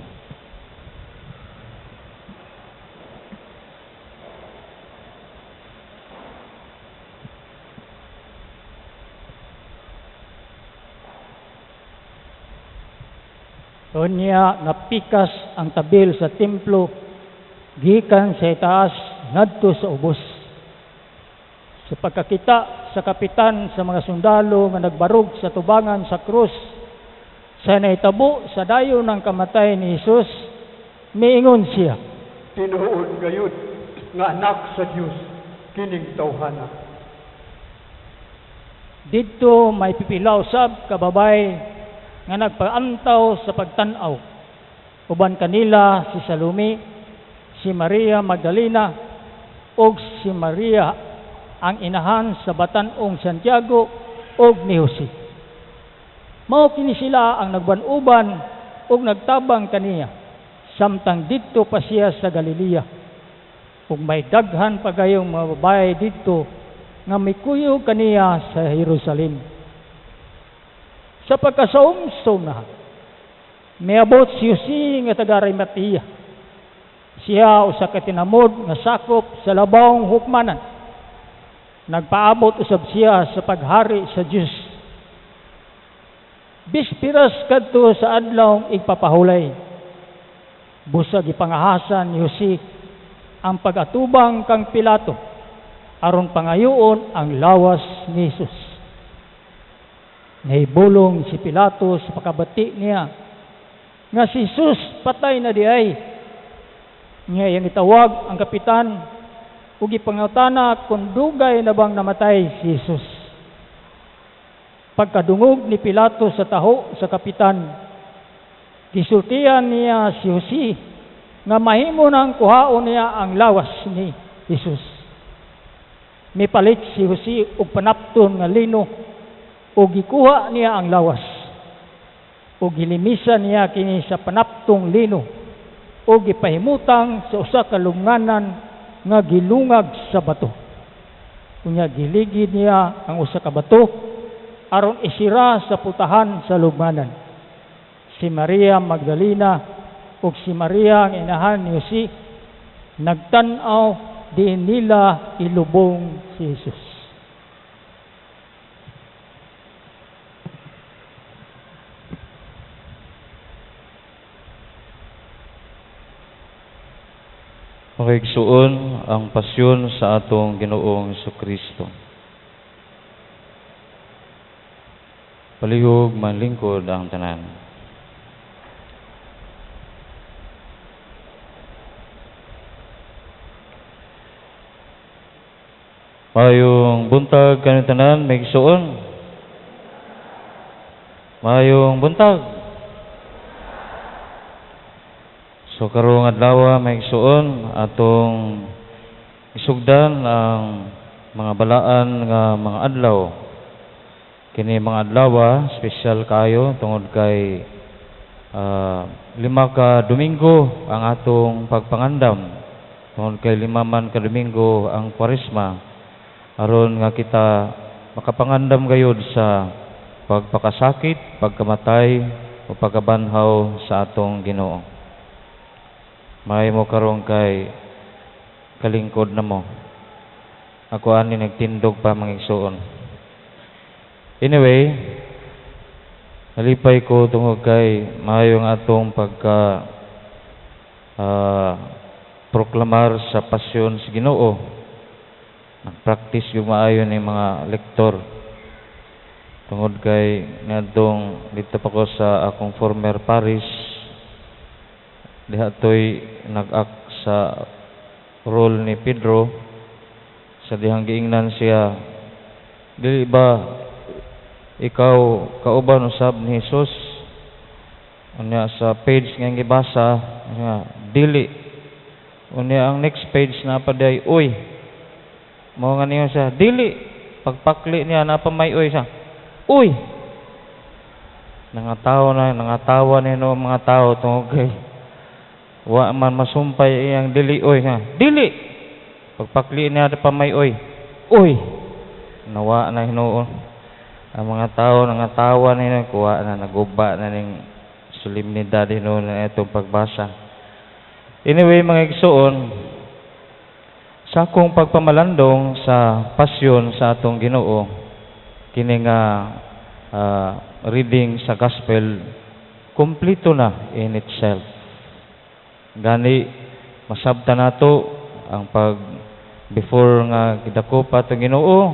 Unya napikas ang tabil sa templo gikan sa itaas ngadto sa ubos. Sa pagkakita sa kapitan sa mga sundalo nga nagbarog sa tubangan sa krus sa naitabo sa dayo ng kamatay ni Hesus, miingon siya, Tinuod gayud nga anak sa Dios kining tawhana. didto may pipilaw sab ka babay nga nagpaantaw sa pagtan-aw. Uban kanila si Salome, si Maria Magdalena, ug si Maria ang inahan sa batan-ong Santiago ug ni Jose. Mao kini sila ang nagban-uban ug nagtabang kaniya, samtang didto pa siya sa Galilea. Ug may daghan pa gayong mga babae didto nga mikuyog kaniya sa Jerusalem. Sa pagkasaumsom na, miabot si Jose nga taga Arimatea. Siya usa ka tinamod nga sakop sa labawong hukmanan. Nagpaabot usab siya sa paghari sa Dios. Bispiras kadto sa adlaw igpapahulay. Busag ipangahasan ni Jose ang pag-atubang kang Pilato aron pangayoon ang lawas ni Jesus. Nahibulong si Pilato sa pakabati niya nga si Jesus patay na diay. Nga yang itawag ang kapitan ug ipangutana kung dugay na bang namatay si Jesus. Pagkadungog ni Pilato sa taho sa kapitan, gisultihan niya si Jose nga mahimo nang kuhaon niya ang lawas ni Jesus. Mipalit si Jose og panapton nga lino o gikuha niya ang lawas o gilimisan niya kini sa panaptong lino o gipahimutang sa usa ka lubnganan nga gilungag sa bato. Unya giligid niya ang usa ka bato aron isira sa putahan sa lubnganan. Si Maria Magdalena ug si Maria ang inahan ni Jose nagtan-aw di nila ilubong si Jesus. Makigsuon ang pasyon sa atong Ginoong Jesucristo. Palihog manlingkod ang tanan. Mayong buntag kanang tanan, makigsuon. Mayong buntag. So karong adlaw may igsuon atong isugdan ang mga balaan nga mga adlaw. Kini mga adlaw special kayo tungod kay 5 ka Domingo ang atong pagpangandam. Tungod kay 5 man ka Domingo ang Kwaresma aron nga kita makapangandam gayud sa pagpakasakit, pagkamatay o pagkabanhaw sa atong Ginoo. May mo karong kay kalingkod na mo. Ako ani nagtindog pa mga igsuon. Anyway, nalipay ko tungod kay mayong atong pagka proklamar sa pasyon sa Ginoo. Nagpractice yung maayo ni mga lektor. Tungod kay ngadtong dito pa ko sa akong former parish, dihatoy nag-act sa role ni Pedro sa dihang giingnan siya dili ba ikaw kauban usab ni Hesus. Unya sa page nga gibasa nga dili. Unya ang next page na pa day uy. Mao nga niyo siya dili. Pagpakli niya na pa may uy siya. Uy. Nangatawa ni no mga tao tungod kay wa man masumpay iyang dili uy nga. Dili. Pagpakli niya pa may uy. Uy. Nawa na hinuon. Ang mga tao nangatawa ni no kuha na naguba na ning solemnidad hinuon na itong pagbasa. Anyway, mga igsoon, sa akong pagpamalandong sa pasyon sa atong Ginoo, kini nga reading sa gospel, kumplito na in itself. Gani, masabta nato ang before nga gidakop atong Ginoo,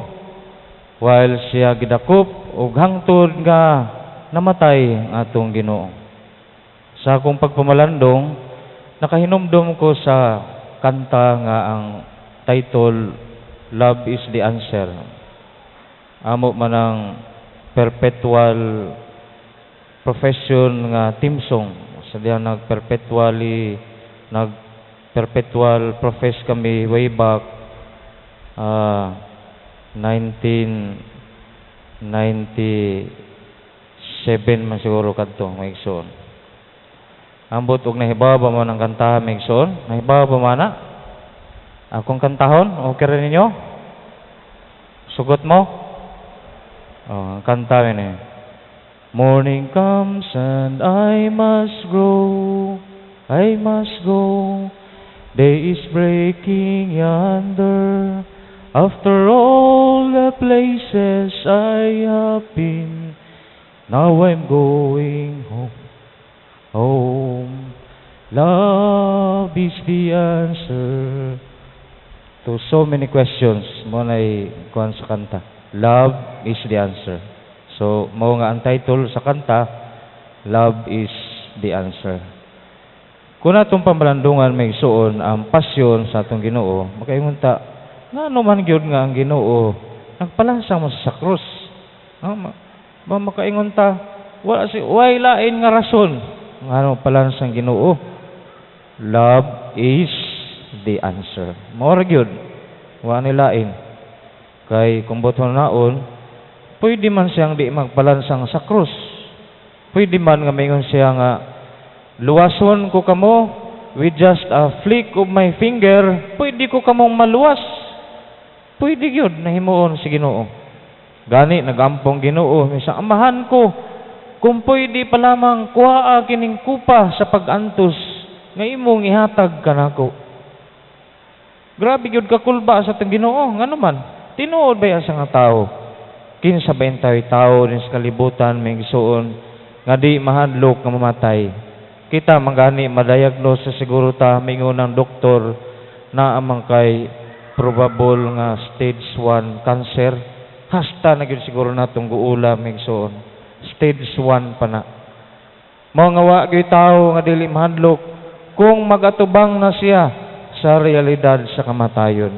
while siya gidakop, ug hangtod nga namatay ang atong Ginoo. Sa akong pagpamalandong, nakahinumdum ko sa kanta nga ang title Love is the Answer. Amo man ang perpetual profession nga team song. Sa diyan nag-perpetual profess kami way back 1997 man siguro kadto, may igsoon. Ambot og nahibaw ba mo ng kanta, may igsoon? Nahibaw ba mo na? Akong kantahon? Okay rin ninyo? Sugot mo? Kanta rin eh. Morning comes and I must go. Day is breaking yonder. After all the places I have been, now I'm going home. Love is the answer to so many questions. Mo na'y kuhan sa kanta. Love is the answer. So, mao nga ang title sa kanta, Love is the answer. Kung atong pamalandungan may suon ang pasyon sa atong Ginoo, makaingon ta, nga man gyud nga ang Ginoo nagpalansa mo sa krus. Makaingon ta, way lain nga rason nga palansa ang Ginoo. Love is the answer. Mao ra gyud. Wa ni lain. Kay kung boton naon, pwede man siyang di magpalansang sa krus. Pwede man nga mayngon siya nga luwason ko kamo with just a flick of my finger, pwede ko kamong maluwas. Pwede gyud nahimuon si Ginoo. Gani nagampong Ginoo sa amahan ko, kung pwede pa lamang kuhaa kining kupa sa pag-antos nga imong ihatag kanako. Grabe gyud ka kulba sa tong Ginoo. Ngano man tinuod ba sa nga tao? Kinsa ba intay tao din sa kalibutan may gisuon nga di mahadlok nga mamatay. Kita mangani madiagnose sa siguro ta mingon ng doktor na amang kay probable nga stage 1 cancer. Hasta na gyud siguro natong guula may gisuon. Stage 1 pa na. Mao nga wa gyud tao nga dili mahadlok kung magatubang na siya sa realidad sa kamatayon.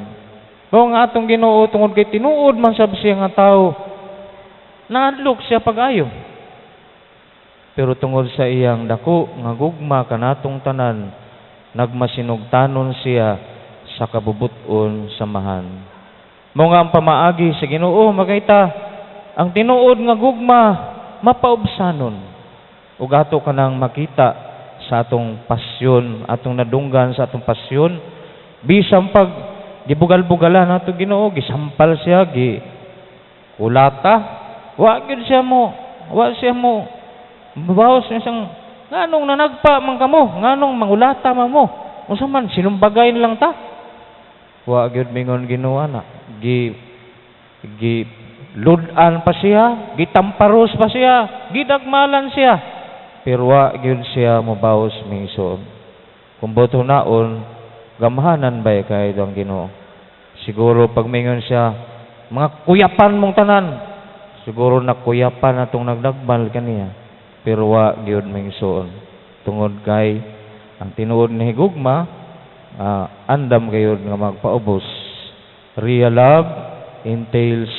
Mao nga atong Ginoo tungod kay tinuod man sab siya nga tao, nahadlok siya pag-ayo. Pero tungod sa iyang dako nga gugma kanatong tanan, nagmasinugtanon siya sa kabubuton samahan. Mao nga ang pamaagi sa Ginoo makita ang tinuod nga gugma mapaubsanon. Ug ato kanang makita sa atong pasyon, atong nadunggan sa atong pasyon, bisang pag gibugal-bugalan nato Ginoo, gisampal siya, kulata, wa gyud siya mo mabawas isang nganong nanagpa man kamo, nganong mangulata man mo, unsa man sinumbagay lang ta. Wa gyud mingon Ginoo ana, ludan pa siya, gitamparos pa siya, gidagmalan siya, pero wa gyud siya mabawas mingson. Kung boto naon gamahanan ba kay ang Ginoo? Siguro pag mingon siya, mga kuyapan mong tanan, siguro nakuyapan atong nagdagbal kaniya. Pero wa gyud mingson. Tungod kay ang tinuod ni higugma, andam gayud nga magpaubos. Real love entails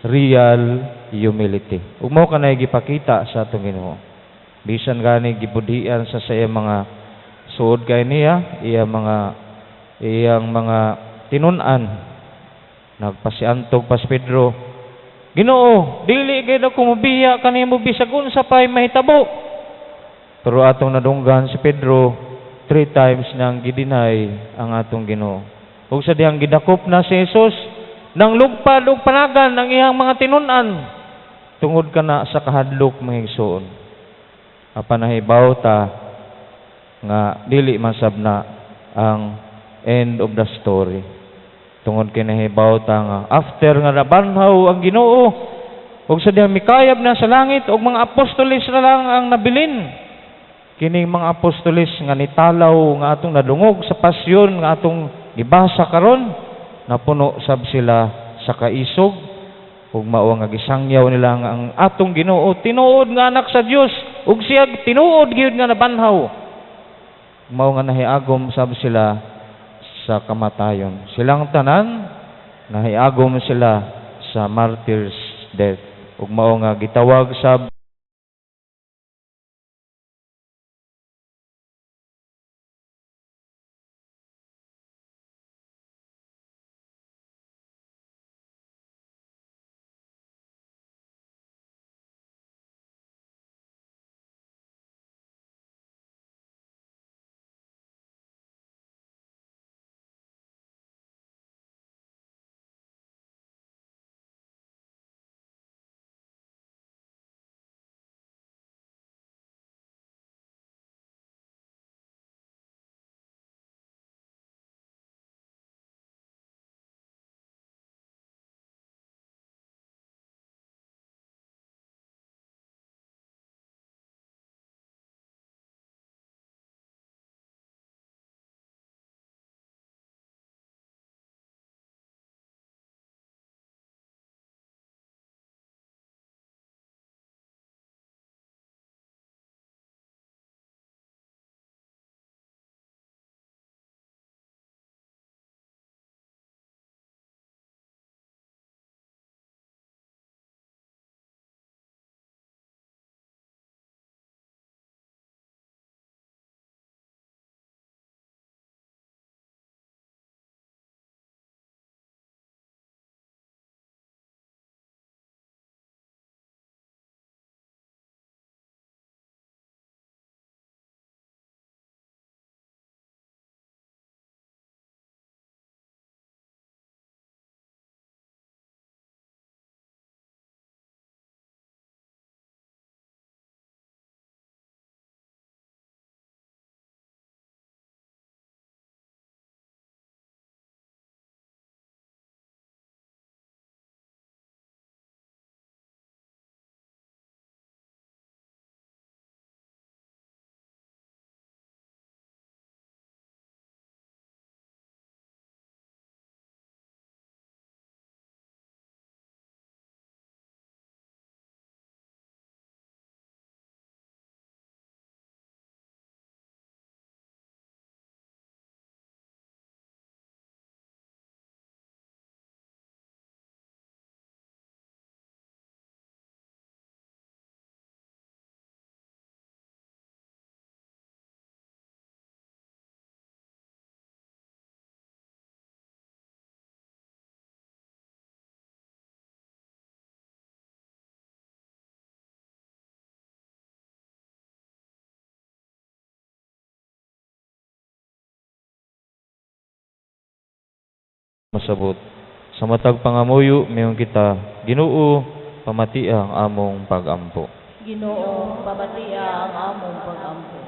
real humility. Ug mao kanay gipakita sa atong Ginoo. Bisan gani gibudhian sa iya mga suod kay niya, iyang mga tinun-an. Nagpasiantog pas Pedro, Ginoo, dili gid ako mobiya kanimo bisag unsa pay mahitabo. Pero atong nadunggan si Pedro 3 times nang gidinay ang atong Ginoo. Ug sa dihang gidakop na si Jesus, nang lugpad og panagan ang iyang mga tinun-an tungod kana sa kahadlok mga igsoon. Apan nahibaw ta nga dili man sabna ang end of the story. Tungod kay nahibaw ta nga after nga nabanhaw ang Ginoo ug sa dihang mikayab na sa langit ug mga apostoles na lang ang nabilin. Kining mga apostoles nga nitalaw nga atong nadungog sa pasyon nga atong gibasa karon, napuno sab sila sa kaisog ug mao nga gisangyaw nila nga ang atong Ginoo tinuod nga anak sa Dios ug siya tinuod gyud nga nabanhaw. Mao nga nahiagom sab sila sa kamatayon. Silang tanan nahiagom sila sa martyr's death ug mao nga gitawag sa masabot. Sa matag pangamuyo mayong kita, Ginoo, pamati ang among pag-ampo. Ginoo, pamatiya ang among pag-ampo.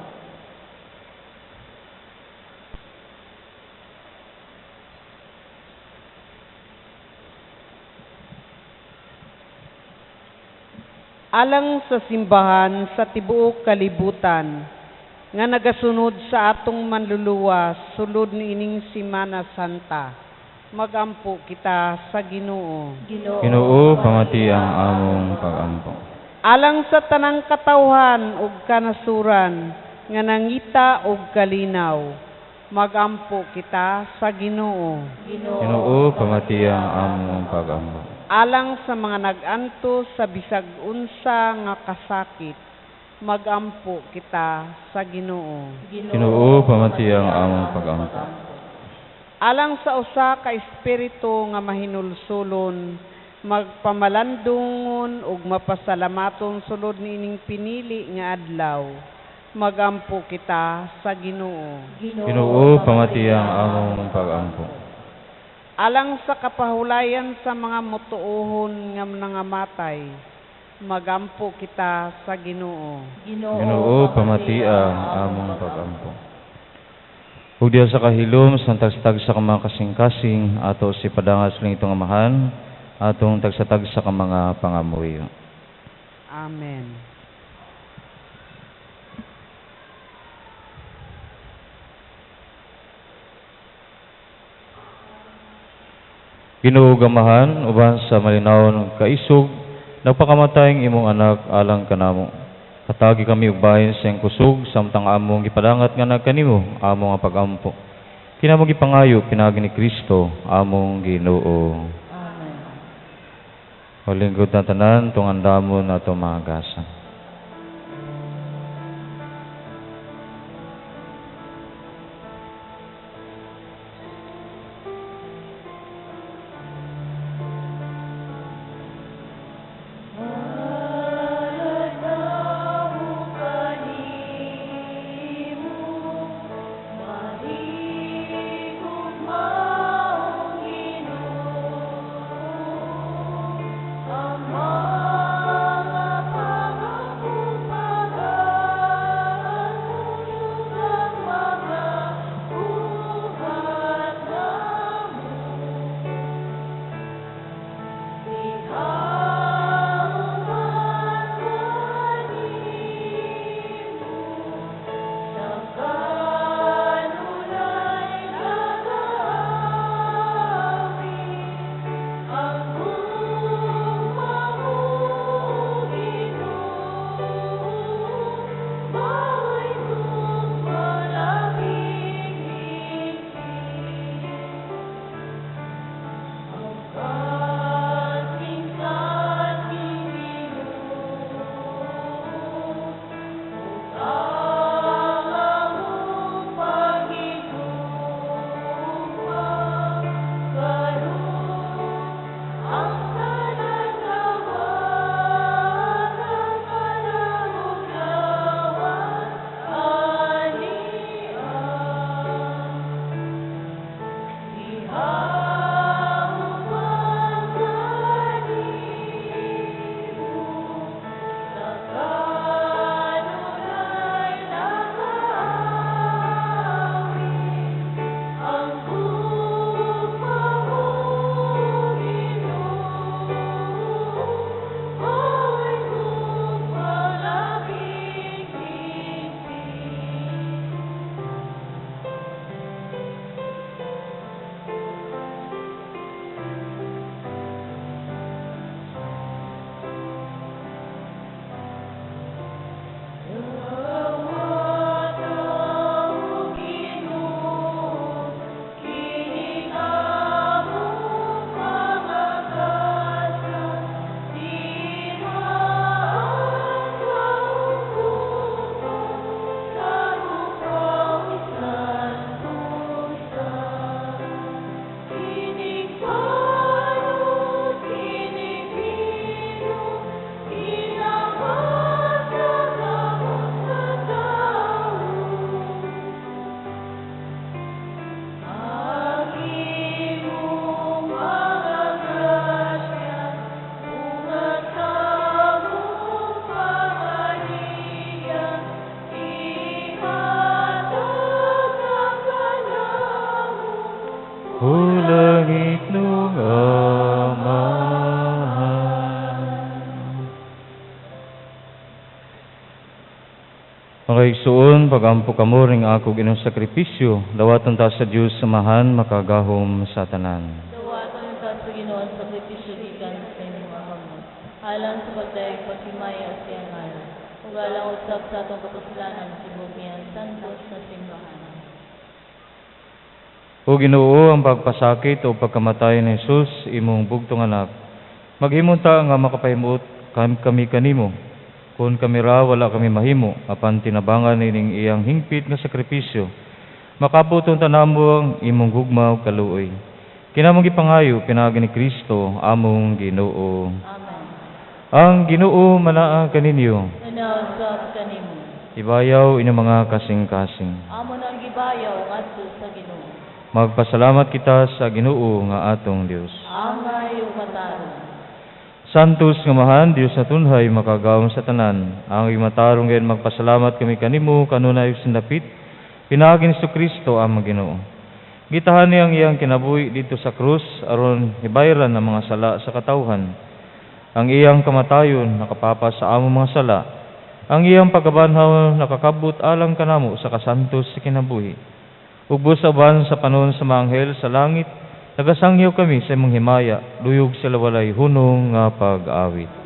Alang sa simbahan sa tibuok kalibutan nga nagasunod sa atong manluluwa sulod niining Semana Santa, magampo kita sa Ginoo. Ginoo, pamati ang among pag-ampo. Alang sa tanang katawhan ug kanasuran nga nangita og kalinaw, magampo kita sa Ginoo. Ginoo, pamati ang among pag-ampo. alang sa mga nag-anto sa bisag unsa nga kasakit, magampo kita sa Ginoo. Ginoo, pamatiyang among pag-ampo. Alang sa usa ka espiritu nga mahinulsulon, magpamalandungon ug mapasalamaton sulod niining pinili nga adlaw, magampo kita sa Ginoo. Ginoo, pamatiyang among pag-ampo. Alang sa kapahulayan sa mga motuohon nga nangamatay, magampo kita sa Ginoo. Ginoo, pamatiyang among pag-ampo. Ug diha sa kahilom sa tagstag sa mga kasing-kasing ato si padangas lang itong amahan atong tagsatag sa mga pangamuyo. Amen. Ginoo gamahan uban sa malinawon kaisog nagpakamatayng imong anak alang kanamo. Katagi kami ug bahin sa iyang kusog samtang among gipadangat nga nagkanimo among nga pag-ampo. Kinamong gipangayo pinagi ni Kristo among Ginoo. Amen. Palingkod na tanan tong andamon ato mga gasa. Hulangit nung amahan. Pangkaigsuon, pagampo kamo ring ako ginong sakripisyo, dawatan ta sa Diyos samahan makagahom sa tanan. Dawatan ta sa Ginoo ang sakripisyo gikan sa imong amang. Alang sa pagdayeg pagsimaya sa iyang ngalan. Ug alang usab sa atong kapuslanan sibog niya santos sa simbahan. O Ginoo, ang pagpasakit o pagkamatay ni Jesus imong bugtong anak, Maghimunta nga makapahimot kami kanimo. Kung kami ra wala kami mahimo, apan tinabangan nining iyang hingpit nga sakripisyo, makabuton tanamo ang imong gugma ug kaluoy. Kinamong gipangayo pinaagi ni Kristo among Ginoo. Amen. Ang Ginoo manaa kaninyo. Nanasab kanimo. Ibayaw inyong mga kasing-kasing. Amo nang gibayaw ngadto sa Ginoo. Magpasalamat kita sa Ginoo nga atong Dios. Angay ug matarong. Santos nga mahan, Dios na tunhay, makagawom sa tanan. Ang imatarong ngayon magpasalamat kami kanimo, kanunay ug sindapit, pinaagi ni Kristo ang Ginoo. Gitahan niyang iyang kinabuhi dito sa krus, aron hibayran ang mga sala sa katawhan. Ang iyang kamatayon, nakapapa sa among mga sala. Ang iyang pagkabanhaw, nakakabot alang kanamo sa kasantos sa kinabuhi. Ubos aban sa panon sa mga anghel sa langit, nagasangyaw kami sa imong himaya, luyog sila walay hunong nga pag-awit.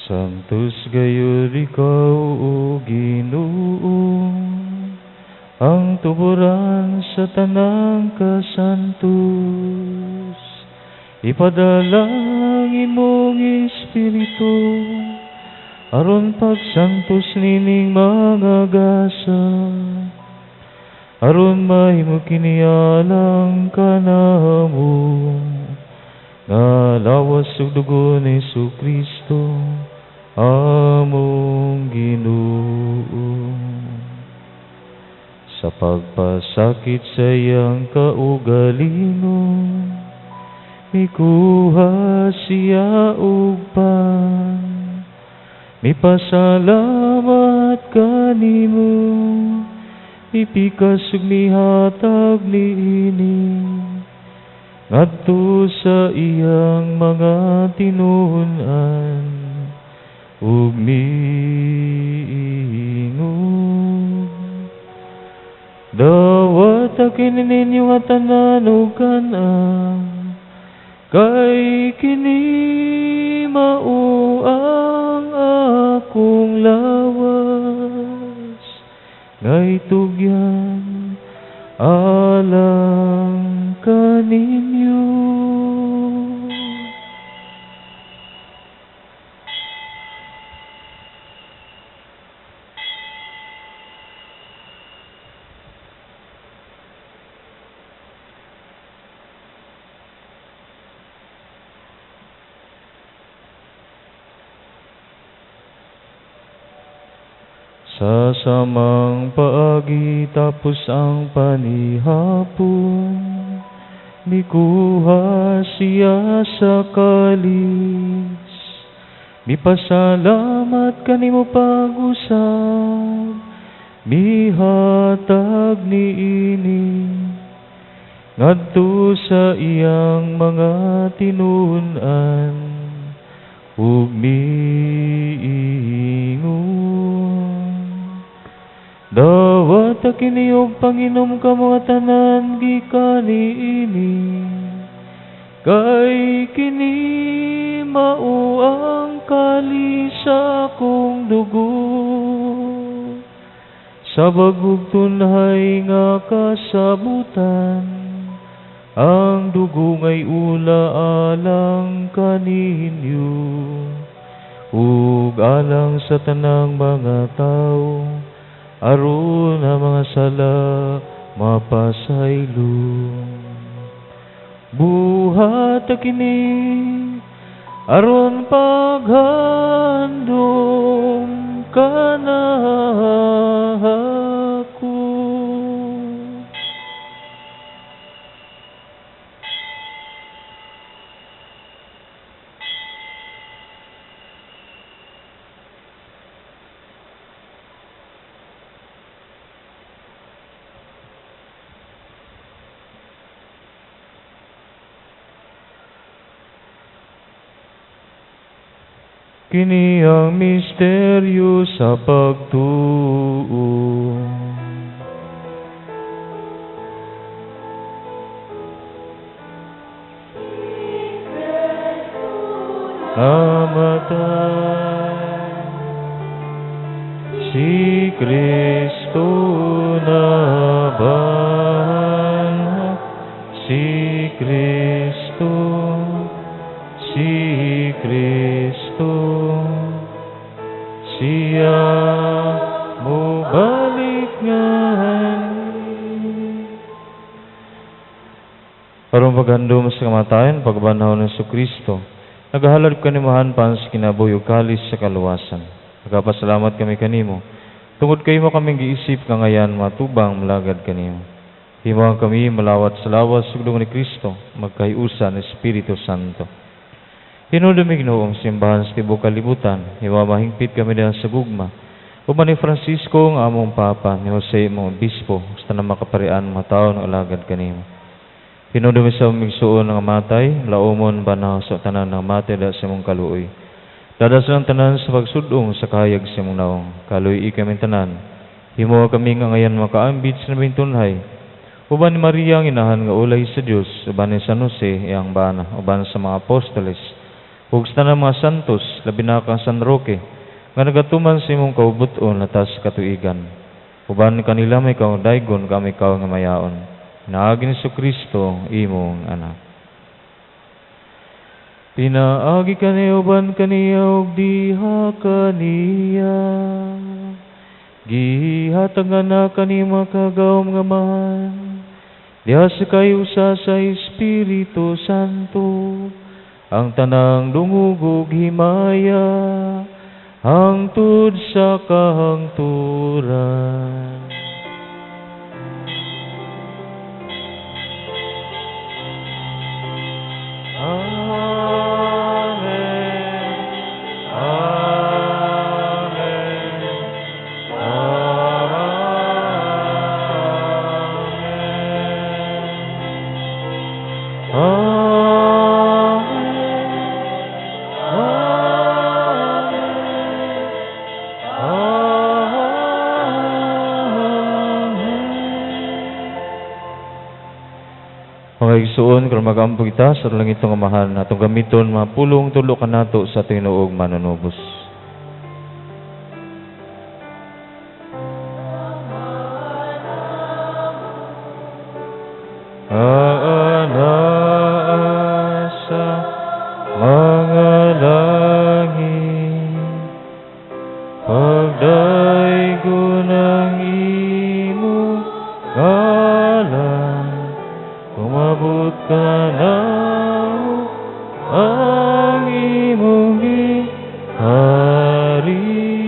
Santos gayud ikaw, O Ginoo, ang tuburan sa tanang kasantos. Ipadalangin imong Espiritu, aron pagsantos nining mga gasa, aron mahimo kini alang kanamo, nga lawas ug dugo ni Kristo among Ginoo. Sa pagpasakit sa iyang kaugalingon, mikuha siya og pan, mipasalamat kanimo, mipikas ug mihatag niini ngadto sa iyang mga tinunan ug miingon. Dawat akin ninyo nga tanan ug kanang, kay kini mao ang akong lawas, ngay tugyan alang kaninyo. Sa samang paagi tapos ang panihapon, mikuha siya sa kalis. Mipasalamat kanimo pag-usab, mihatag niini ngadto sa iyang mga tinunan ug miingon. Dawat kini og panginom ka mga tanan gikan niini, kay kini mao ang kalis sa akong dugo, sa bagog tunhay nga kasabutan, ang dugo ngay ula alang kaninyo, ug alang sa tanang mga tao, aron ang mga sala mapasaylo. Buhat kini aron paghandom kanako. Kini ang misteryo sa pagtuo. Namatay si Kristo, nabanhaw si Kristo, si Kristo, siya mo balik ngahan. Parang paghandom sa kamatayan, pagbanhaw ng Kristo, nagahalad kanimahan pan sa kinabuhi ug kalis sa kaluwasan. Nagapasalamat kami kanimo. Tungod kayo mo kaming giisip kangayan matubang malagad kanimo. Himawang kami malawat sa lawas sugdong ni Kristo, magkayusa ng Espiritu Santo. Hinudumig noong simbahan sa tibok kalibutan, hiwa mahingpit kami dahil sa gugma. Uban ni Francisco ang among Papa, ni Jose mong Obispo, gusto na makaparian mga tao ng alagad kanimo. Hinudumi sa umigsuon ng matay, laumon banaw sa tanan ng matay dahil sa mong kaluoy. Dadas ng tanan sa pagsudong sa kahayag sa mong naong, kaluoy kami tanan. Himuha kami nga ngayon makaambit sa nabing tunhay. Uban ni Maria ang inahan nga ulay sa Diyos, uban ni San Jose, iyang bana, uban sa mga apostoles, ug sa ng mga santos, labi na kang San Roque, nga nagatuman sa imong kaubuton atas katuigan. Uban kanila may kaudaygon kami ikaw nga mayaon. Naagi ni Kristo imong anak. Pinaagi kaniya uban kaniya ug diha kaniya. Gihatag na kanima kagawom nga man. Diha sa kayo sa Espiritu Santo, ang tanang dungugog himaya, hangtod sa kahangturan. Igsuon kung magampo kita sa langit ng mahal na itong gamiton mapulong tulo ka nato sa tinuog manunubos. Aanaasa mga langit, pagdaigo ng imo ngalan, umabot ka na ang imong harian.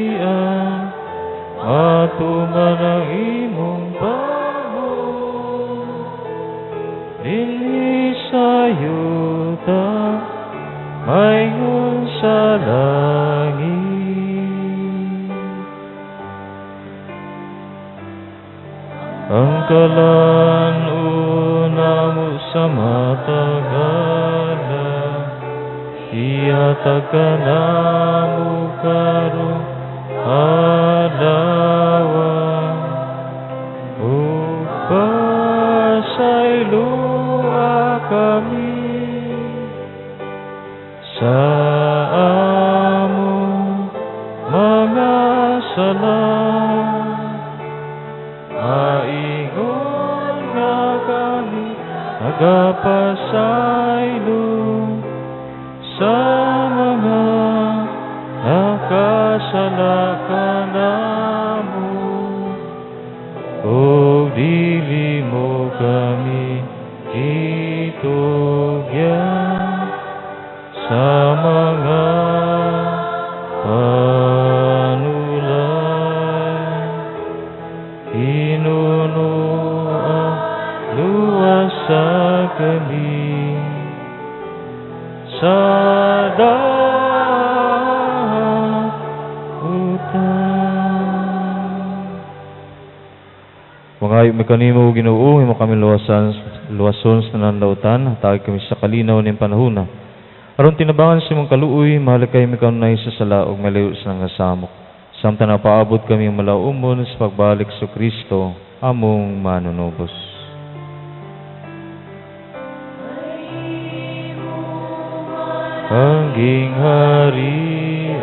ang kalan-una mo sa matagala, ihatag ka na mo karong adlaw, o pasaylo kami sa among mga sala. Maingon nga kami nagapasaylo sa mga nakasala kanamo, o dili mo kami itugyan sa mga panulan. Inunuan luwas sa kami sa dahutan. Mga may kanimo Ginoo, imo kami luwason sa nanlautan, hatag kami sa kalinaw ning panahona. Aron tinabangan sa imong kaluoy, mahal kay mi kanunay sa sala ug malayo sa nangasamok. Samtang napaabot kami malaumon sa pagbalik sa Kristo, among manunubos. Ang gingharian,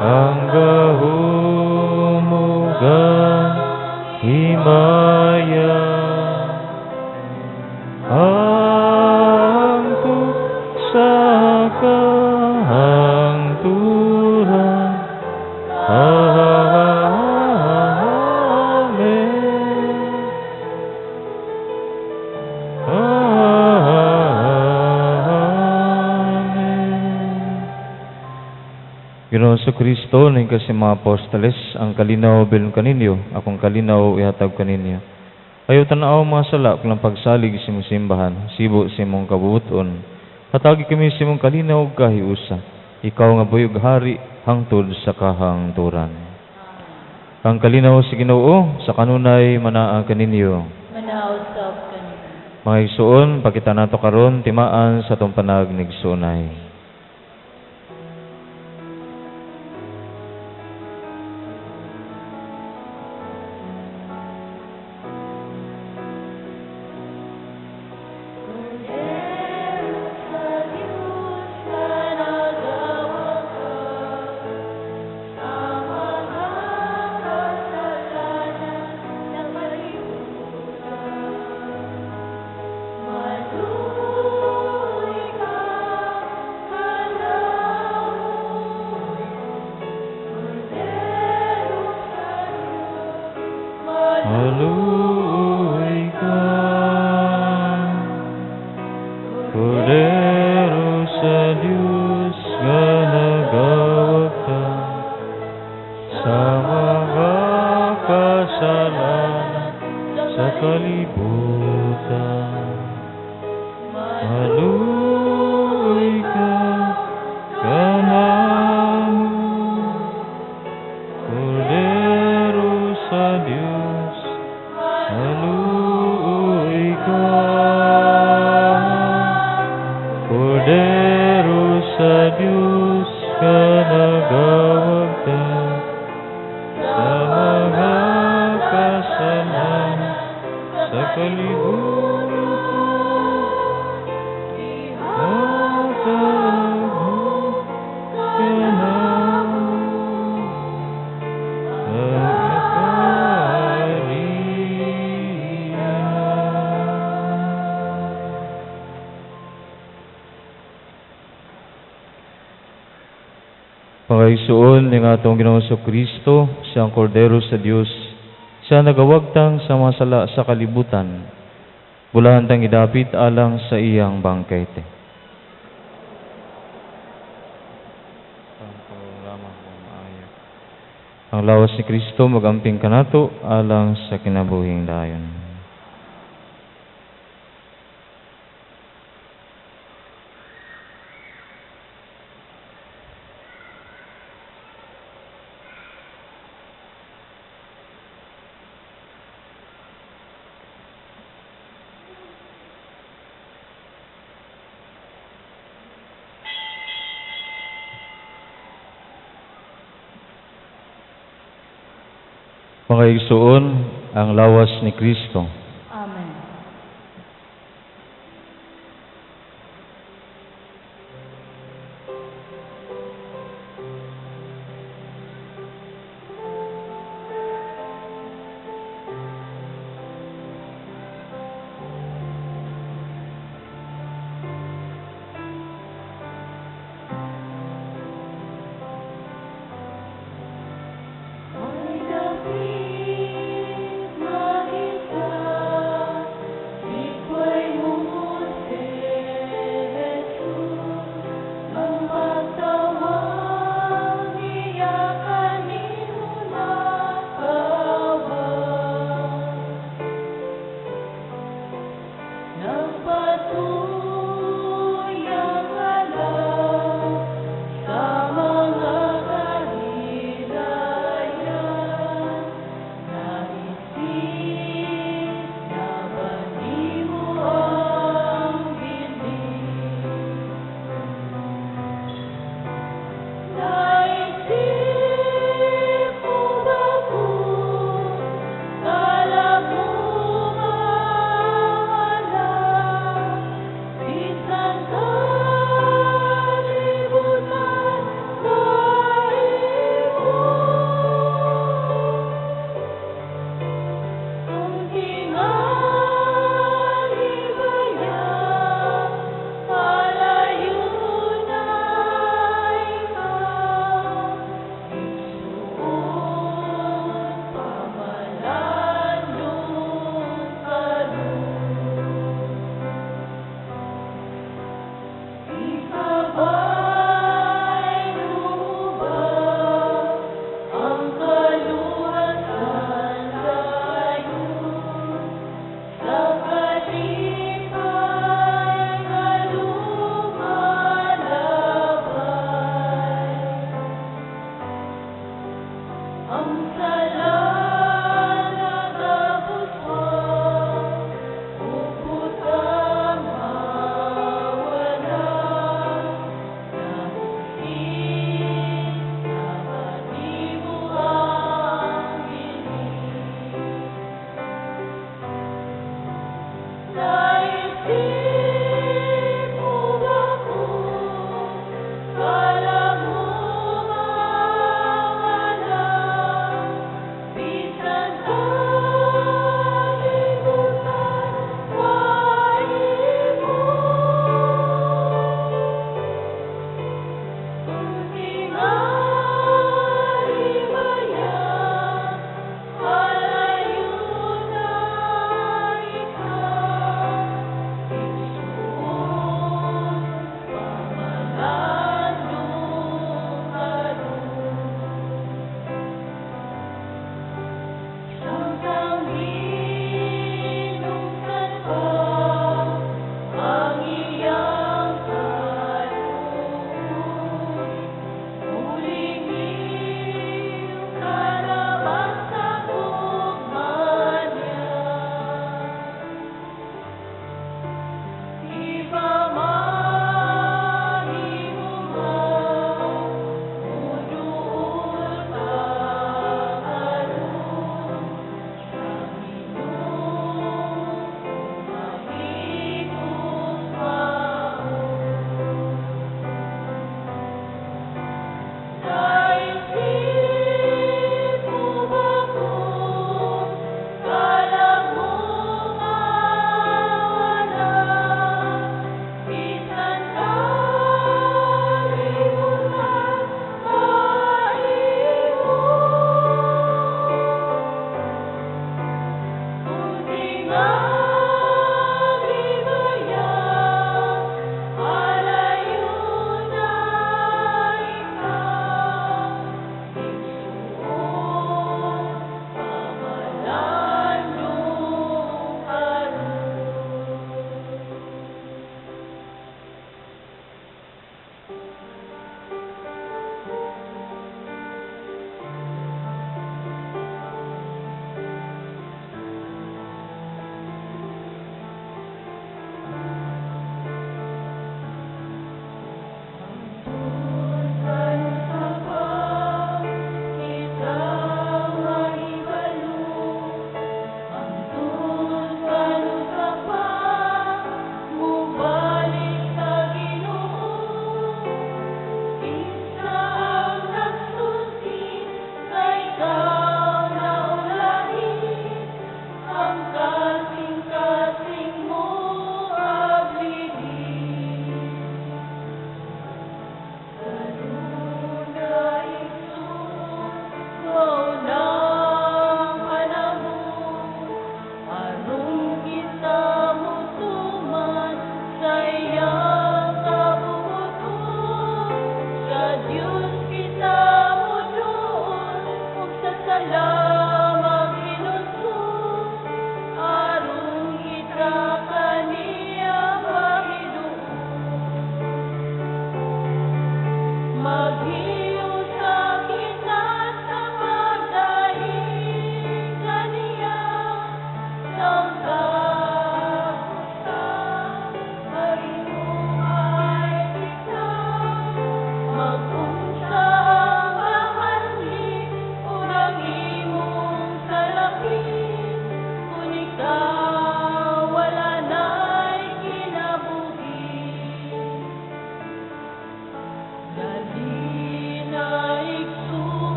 ang gahumugan, himaya, ang tuksa kahangturan. Ginoong Kristo, ning kasi mga apostoles, ang kalinaw bilon kaninyo, akong kalinaw ihatag kaninyo. Ayaw tanaw mga sala, kung pagsalig sa imong simbahan, sibo sa imong kabubuton, hatagi kami sa imong kalinaw ug kahiusa. Ikaw nga buyog hari, hangtod sa kahangturan. Ang kalinaw sa Ginoo, sa kanunay manaa kaninyo. Manausap kaninyo. Mga igsoon, pakita nato karon timaan sa atong panagigsoonay. Maluoy ka, Kordero sa Diyos nga nagawag ka sa mga kasalanan sa kalibutan. Maluoy ka, kanamo, Kordero sa Diyos. Maluoy ka, Kordero sa Diyos ka nagawag ka sa mga kasalanan sa kalibutan. Ihatag ka na Pangaysuon ng atong Ginoong Kristo, siyang Kordero sa Dios, siya nagawagtang sa mga sala sa kalibutan, bulahan tang idapit alang sa iyang bangkete. Ang lawas ni Kristo magamping kanato alang sa kinabuhing dayon. Mga igsuon, ang lawas ni Kristo. Amen.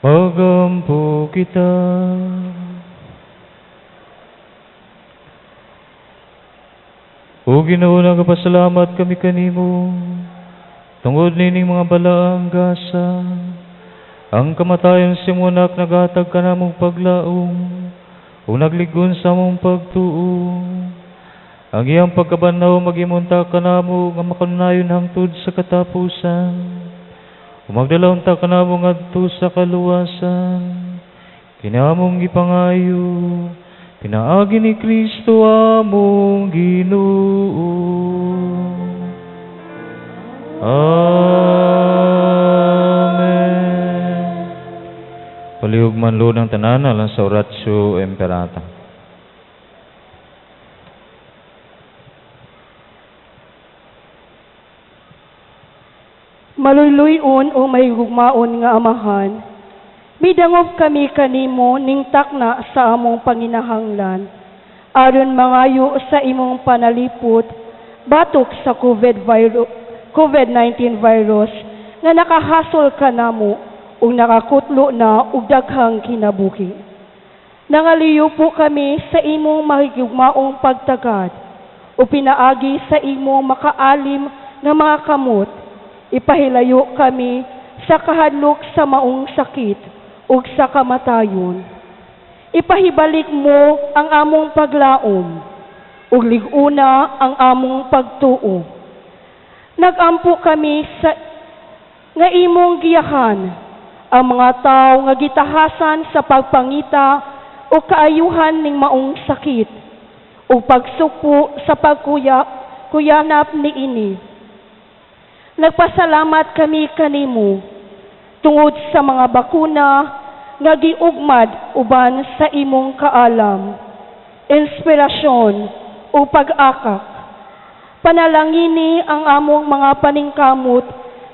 Magampo kita. O Ginoo, nagapasalamat kami kanimo, tungod nining mga balaang gasa, ang kamatayon si mo anak nagatag ka namong paglaom, o nagligon sa mong pagtuo. Ang iyang pagkabanaw magimunta ka namo nga makanunayon hangtod sa katapusan. Umagdalaw ta ka namo ngadto sa kaluwasan. Kinamong gipangayo, pinaagi ni Kristo among Ginoo. Amen. Palihog man lo ng tanan alang sa Oratio Imperata. Maluyluyon o may gugmaon nga amahan, midangop kami kanimo ning takna sa among panginahanglan, aron mangayo sa imong panalipot, batok sa COVID-19 virus, nga nakahasol ka namo, ug nakakutlo na ug daghang kinabuhi. Nangaliyo po kami sa imong mahigugmaong pagtagad, o pinaagi sa imong makaalim nga mga kamot, ipahilayo kami sa kahadlok sa maong sakit ug sa kamatayon. Ipahibalik mo ang among paglaom ug liguna ang among pagtuo. Nagampo kami sa nga imong giyahan ang mga tawo nga gitahasan sa pagpangita o kaayuhan ning maong sakit ug pagsukpo sa pagkuyanap niini. Nagpasalamat kami kanimo tungod sa mga bakuna nga giugmad uban sa imong kaalam, inspirasyon o pag-akak. Panalangini ang among mga paningkamot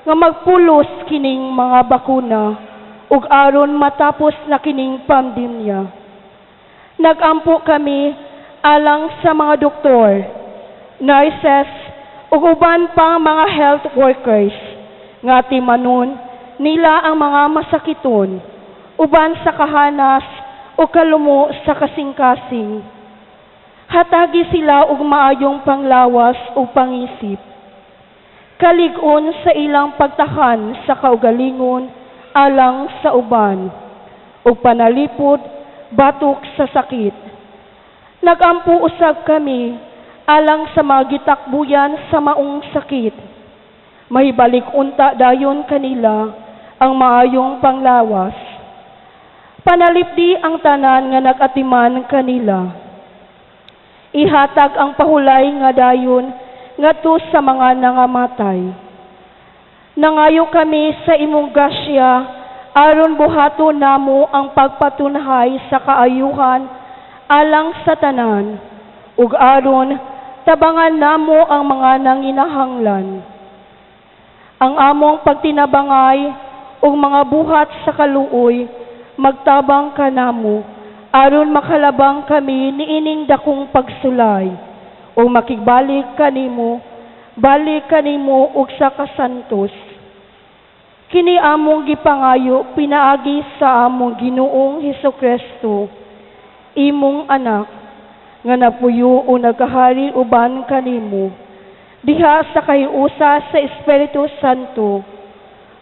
nga magpulos kining mga bakuna ug aron matapos na kining pandemya. Nagampo kami alang sa mga doktor, nurses, ug uban pang mga health workers nga timanon nila ang mga masakiton uban sa kahanas o kalumo sa kasing-kasing. Hatagi sila og maayong panglawas o pangisip. Kalig-on sa ilang pagtahan sa kaugalingon alang sa uban ug panalipod batok sa sakit. Nagampo usab kami alang sa mga gitakbuyan sa maong sakit. Mahibalik unta dayon kanila ang maayong panglawas. Panalipdi ang tanan nga nagatiman kanila. Ihatag ang pahulay nga dayon ngadto sa mga nangamatay. Nangayo kami sa imong grasya aron buhaton namo ang pagpatunhay sa kaayuhan alang sa tanan ug aron tabangan namo ang mga nanginahanglan. Ang among pagtinabangay ug mga buhat sa kaluoy magtabang kanamo aron makalabang kami niining dakong pagsulay o makigbalik kanimo, balik kanimo ug sa kasantos. Kini among gipangayo pinaagi sa among Ginoong Hesukristo, imong anak, nga napuyo o nagahari uban kanimo, diha sa kahiusa sa Espiritu Santo,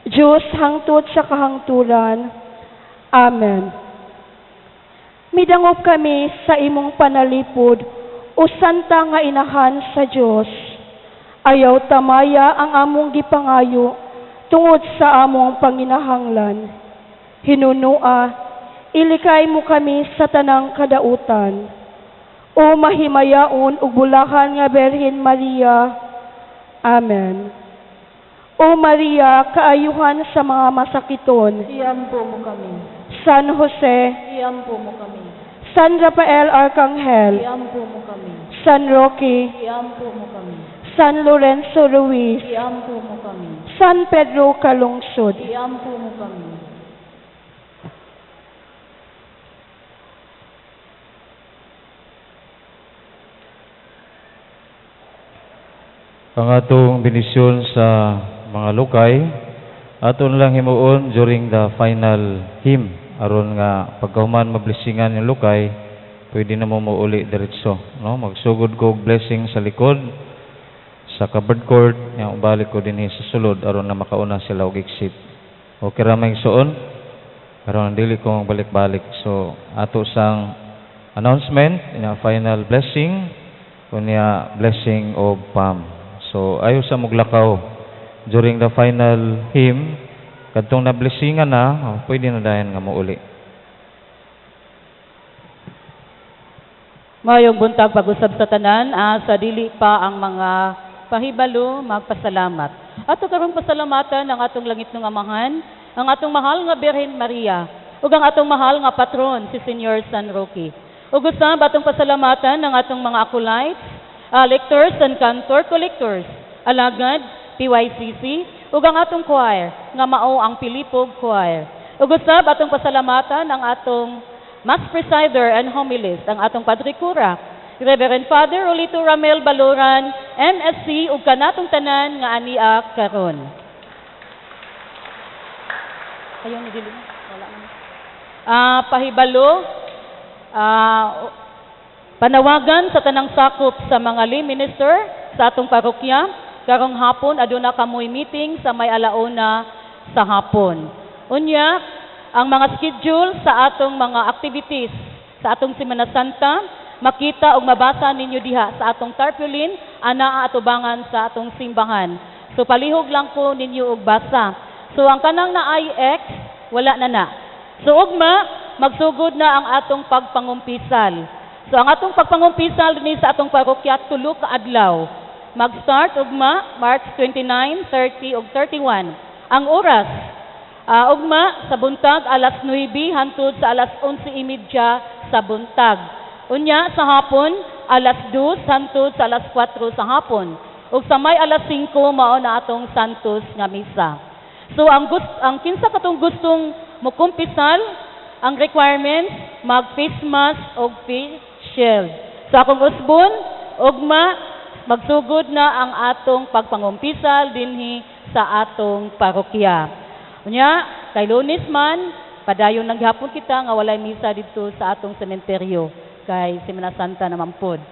Diyos hangtod sa kahangturan. Amen. Midangop kami sa imong panalipod, o santa nga inahan sa Diyos. Ayaw tamaya ang among gipangayo, tungod sa among panginahanglan. Hinunua, ilikay mo kami sa tanang kadautan. O mahimayaon ug bulahan nga Birhen Maria. Amen. O Maria, kaayuhan sa mga masakiton, Iampo mo kami. San Jose, Iampo mo kami. San Rafael Arcangel, Iampo mo kami. San Roque, Iampo mo kami. San Lorenzo Ruiz, Iampo mo kami. San Pedro Calungsod, Iampo mo kami. Ang atong benisyon sa mga lokay aton lang himuon during the final hymn aron nga pagkahuman mablessingan yung lukay, pwede na mo mauli diretso, no? Magsugod ko og blessing sa likod sa covered court, nga balik ko dinhi sa sulod aron na makauna sila og exit. Okay ra may suon aron dili ko balik-balik. So ato sang announcement ina final blessing kunya blessing of palm. So ayo sa muglakaw during the final hymn kadtong na blessingan na, pwede na dayon nga mauli. Mayong buntag pag-usab sa tanan, sa dili pa ang mga pahibalo, magpasalamat. Ato karong pasalamatan ang atong langit ng amahan, ang atong mahal nga Birhen Maria, ug ang atong mahal nga patron si Senior San Roque. Ug usab atong pasalamatan ang atong mga acolytes, lectors and cantor collectors, alagad PYCC, ug ang atong choir nga mao ang Pilipog Choir. Ug usab atong pasalamatan ang atong Mass Presider and Homilist, ang atong Padre Cura, Reverend Father Rolito Ramel Baloran, MSc, ug kanatong tanan nga ania karon. Ayaw ni dili. Wala man. Pahibalo, panawagan sa tanang sakop sa mga lay minister sa atong parokya, karong hapon aduna kamoy meeting sa may alauna sa hapon. Unya, ang mga schedule sa atong mga activities sa atong Semana Santa, makita og mabasa ninyo diha sa atong tarpaulin ana atubangan sa atong simbahan. So palihog lang po ninyo og basa. So ang kanang na IX wala na. So ugma magsugod na ang atong pagpangumpisal. So ang atong pagpangumpisal dinhi sa atong parokya tulo ka adlaw. Mag-start ugma March 29, 30 ug 31. Ang oras ugma sa buntag alas 9 hangtod sa alas 11:30 sa buntag. Unya sa hapon alas 2 hangtod sa alas 4 sa hapon. Ug sa may alas 5 mao na atong Santos nga misa. So ang kinsa katong gustong mokumpisal, ang requirements mag-face mask og face shield. Sa akong usbon ugma magsugod na ang atong pagpangumpisal dinhi sa atong parokya. Unya, kay Lunes man, padayon lang gihapon kita nga walay misa dito sa atong sementeryo kay Semana Santa naman pod.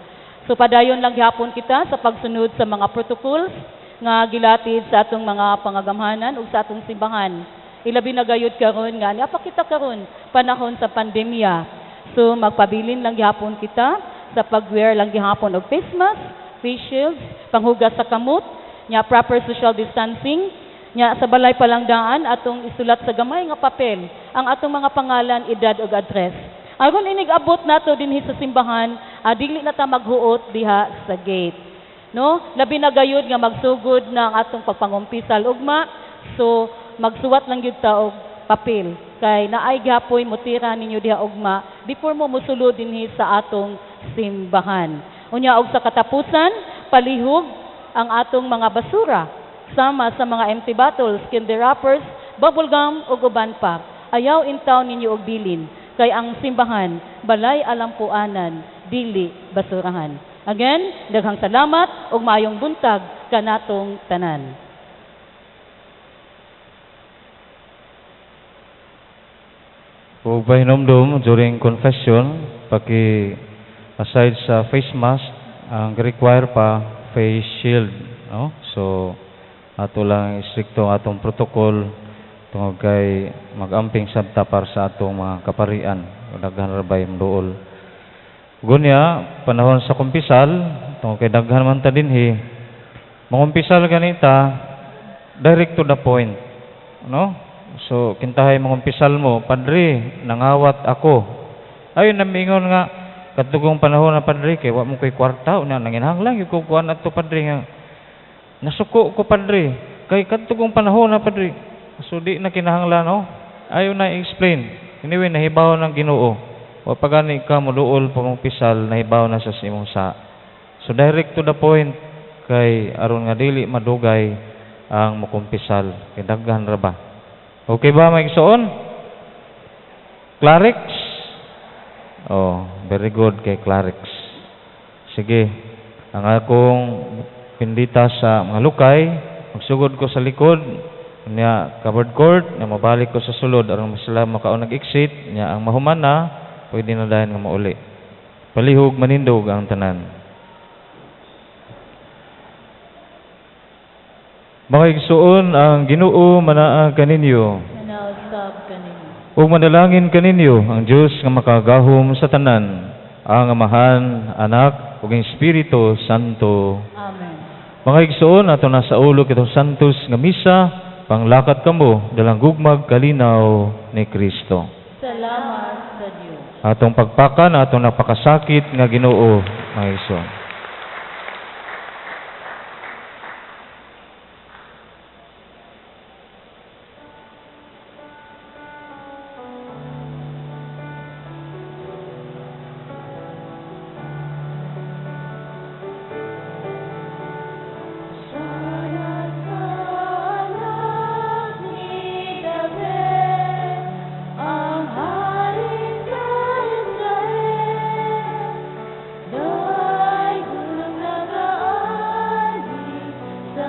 So padayon lang gihapon kita sa pagsunod sa mga protocols nga gilatid sa atong mga pangagamhanan ug sa atong simbahan. Ilabi na gayud karon nga apa kita karon panahon sa pandemya. So magpabilin lang gihapon kita sa pag-wear lang gihapon og face mask, face shields, panghugas sa kamot, nya proper social distancing. Nya sa balay palangdaan atong isulat sa gamay nga papel ang atong mga pangalan, edad ug address. Aron inig abot nato dinhi sa simbahan, dili na ta maghuot diha sa gate. No? Labi na gayud nga magsugod na ang atong pagpangumpisal ugma. So magsuwat lang gyud ta og papel kay naay gyapoy mutira ninyo diha ugma before mo mosulod dinhi sa atong simbahan. Unya og sa katapusan, palihog ang atong mga basura sama sa mga empty bottles, candy wrappers, bubble gum ug uban pa. Ayaw intaw ninyo og bilin kay ang simbahan balay alampuanan, dili basurahan. Again, daghang salamat ug maayong buntag kanatong tanan. Ug pahinomdom during confession, aside sa face mask, ang require pa face shield, no? So ato lang istrikto atong protocol tungod kay magamping sabta para sa atong mga kaparian daghan rabay mduol. Gunya panahon sa kumpisal tungod kay daghan man ta dinhi mangumpisal ganita direct to the point, no? So kintahay mangumpisal mo, padre nangawat ako, ayon namingon nga katugong panahon na padre kay wa mo koy kwarta una nanginhanglang yung kukuan ato padre nga nasuko ko padre kay katugong panahon na padre. So di na kinahanglan, no? Ayaw na i-explain. Anyway, nahibaw ng Ginoo. Wa pagani ka moduol pamumpisal, nahibaw na sa imong sa. So direct to the point kay aron nga dili madugay ang mukumpisal kay daghan ra ba. Okay ba may igsoon? Clarix? Oh, very good kay Clarix. Sige. Ang akong pindita sa mga lukay, magsugod ko sa likod, Nya covered court nga mabalik ko sa sulod aron sila makaon nag-exit nya ang mahuman na pwede na dayon nga mauli. Palihog manindog ang tanan. Mga igsuon ang Ginoo manaa kaninyo. Manausab kaninyo. Ug manalangin kaninyo ang Dios nga makagahom sa tanan, ang Amahan, Anak ug ang Espiritu Santo. Amen. Mga igsuon ato na sa ulo kitong santos nga misa, panglakat kamo dalang gugmag kalinaw ni Kristo. Salamat sa Dios. Atong pagpakan atong napakasakit nga Ginoo, mga igsoon. Dai gulong nagaani sa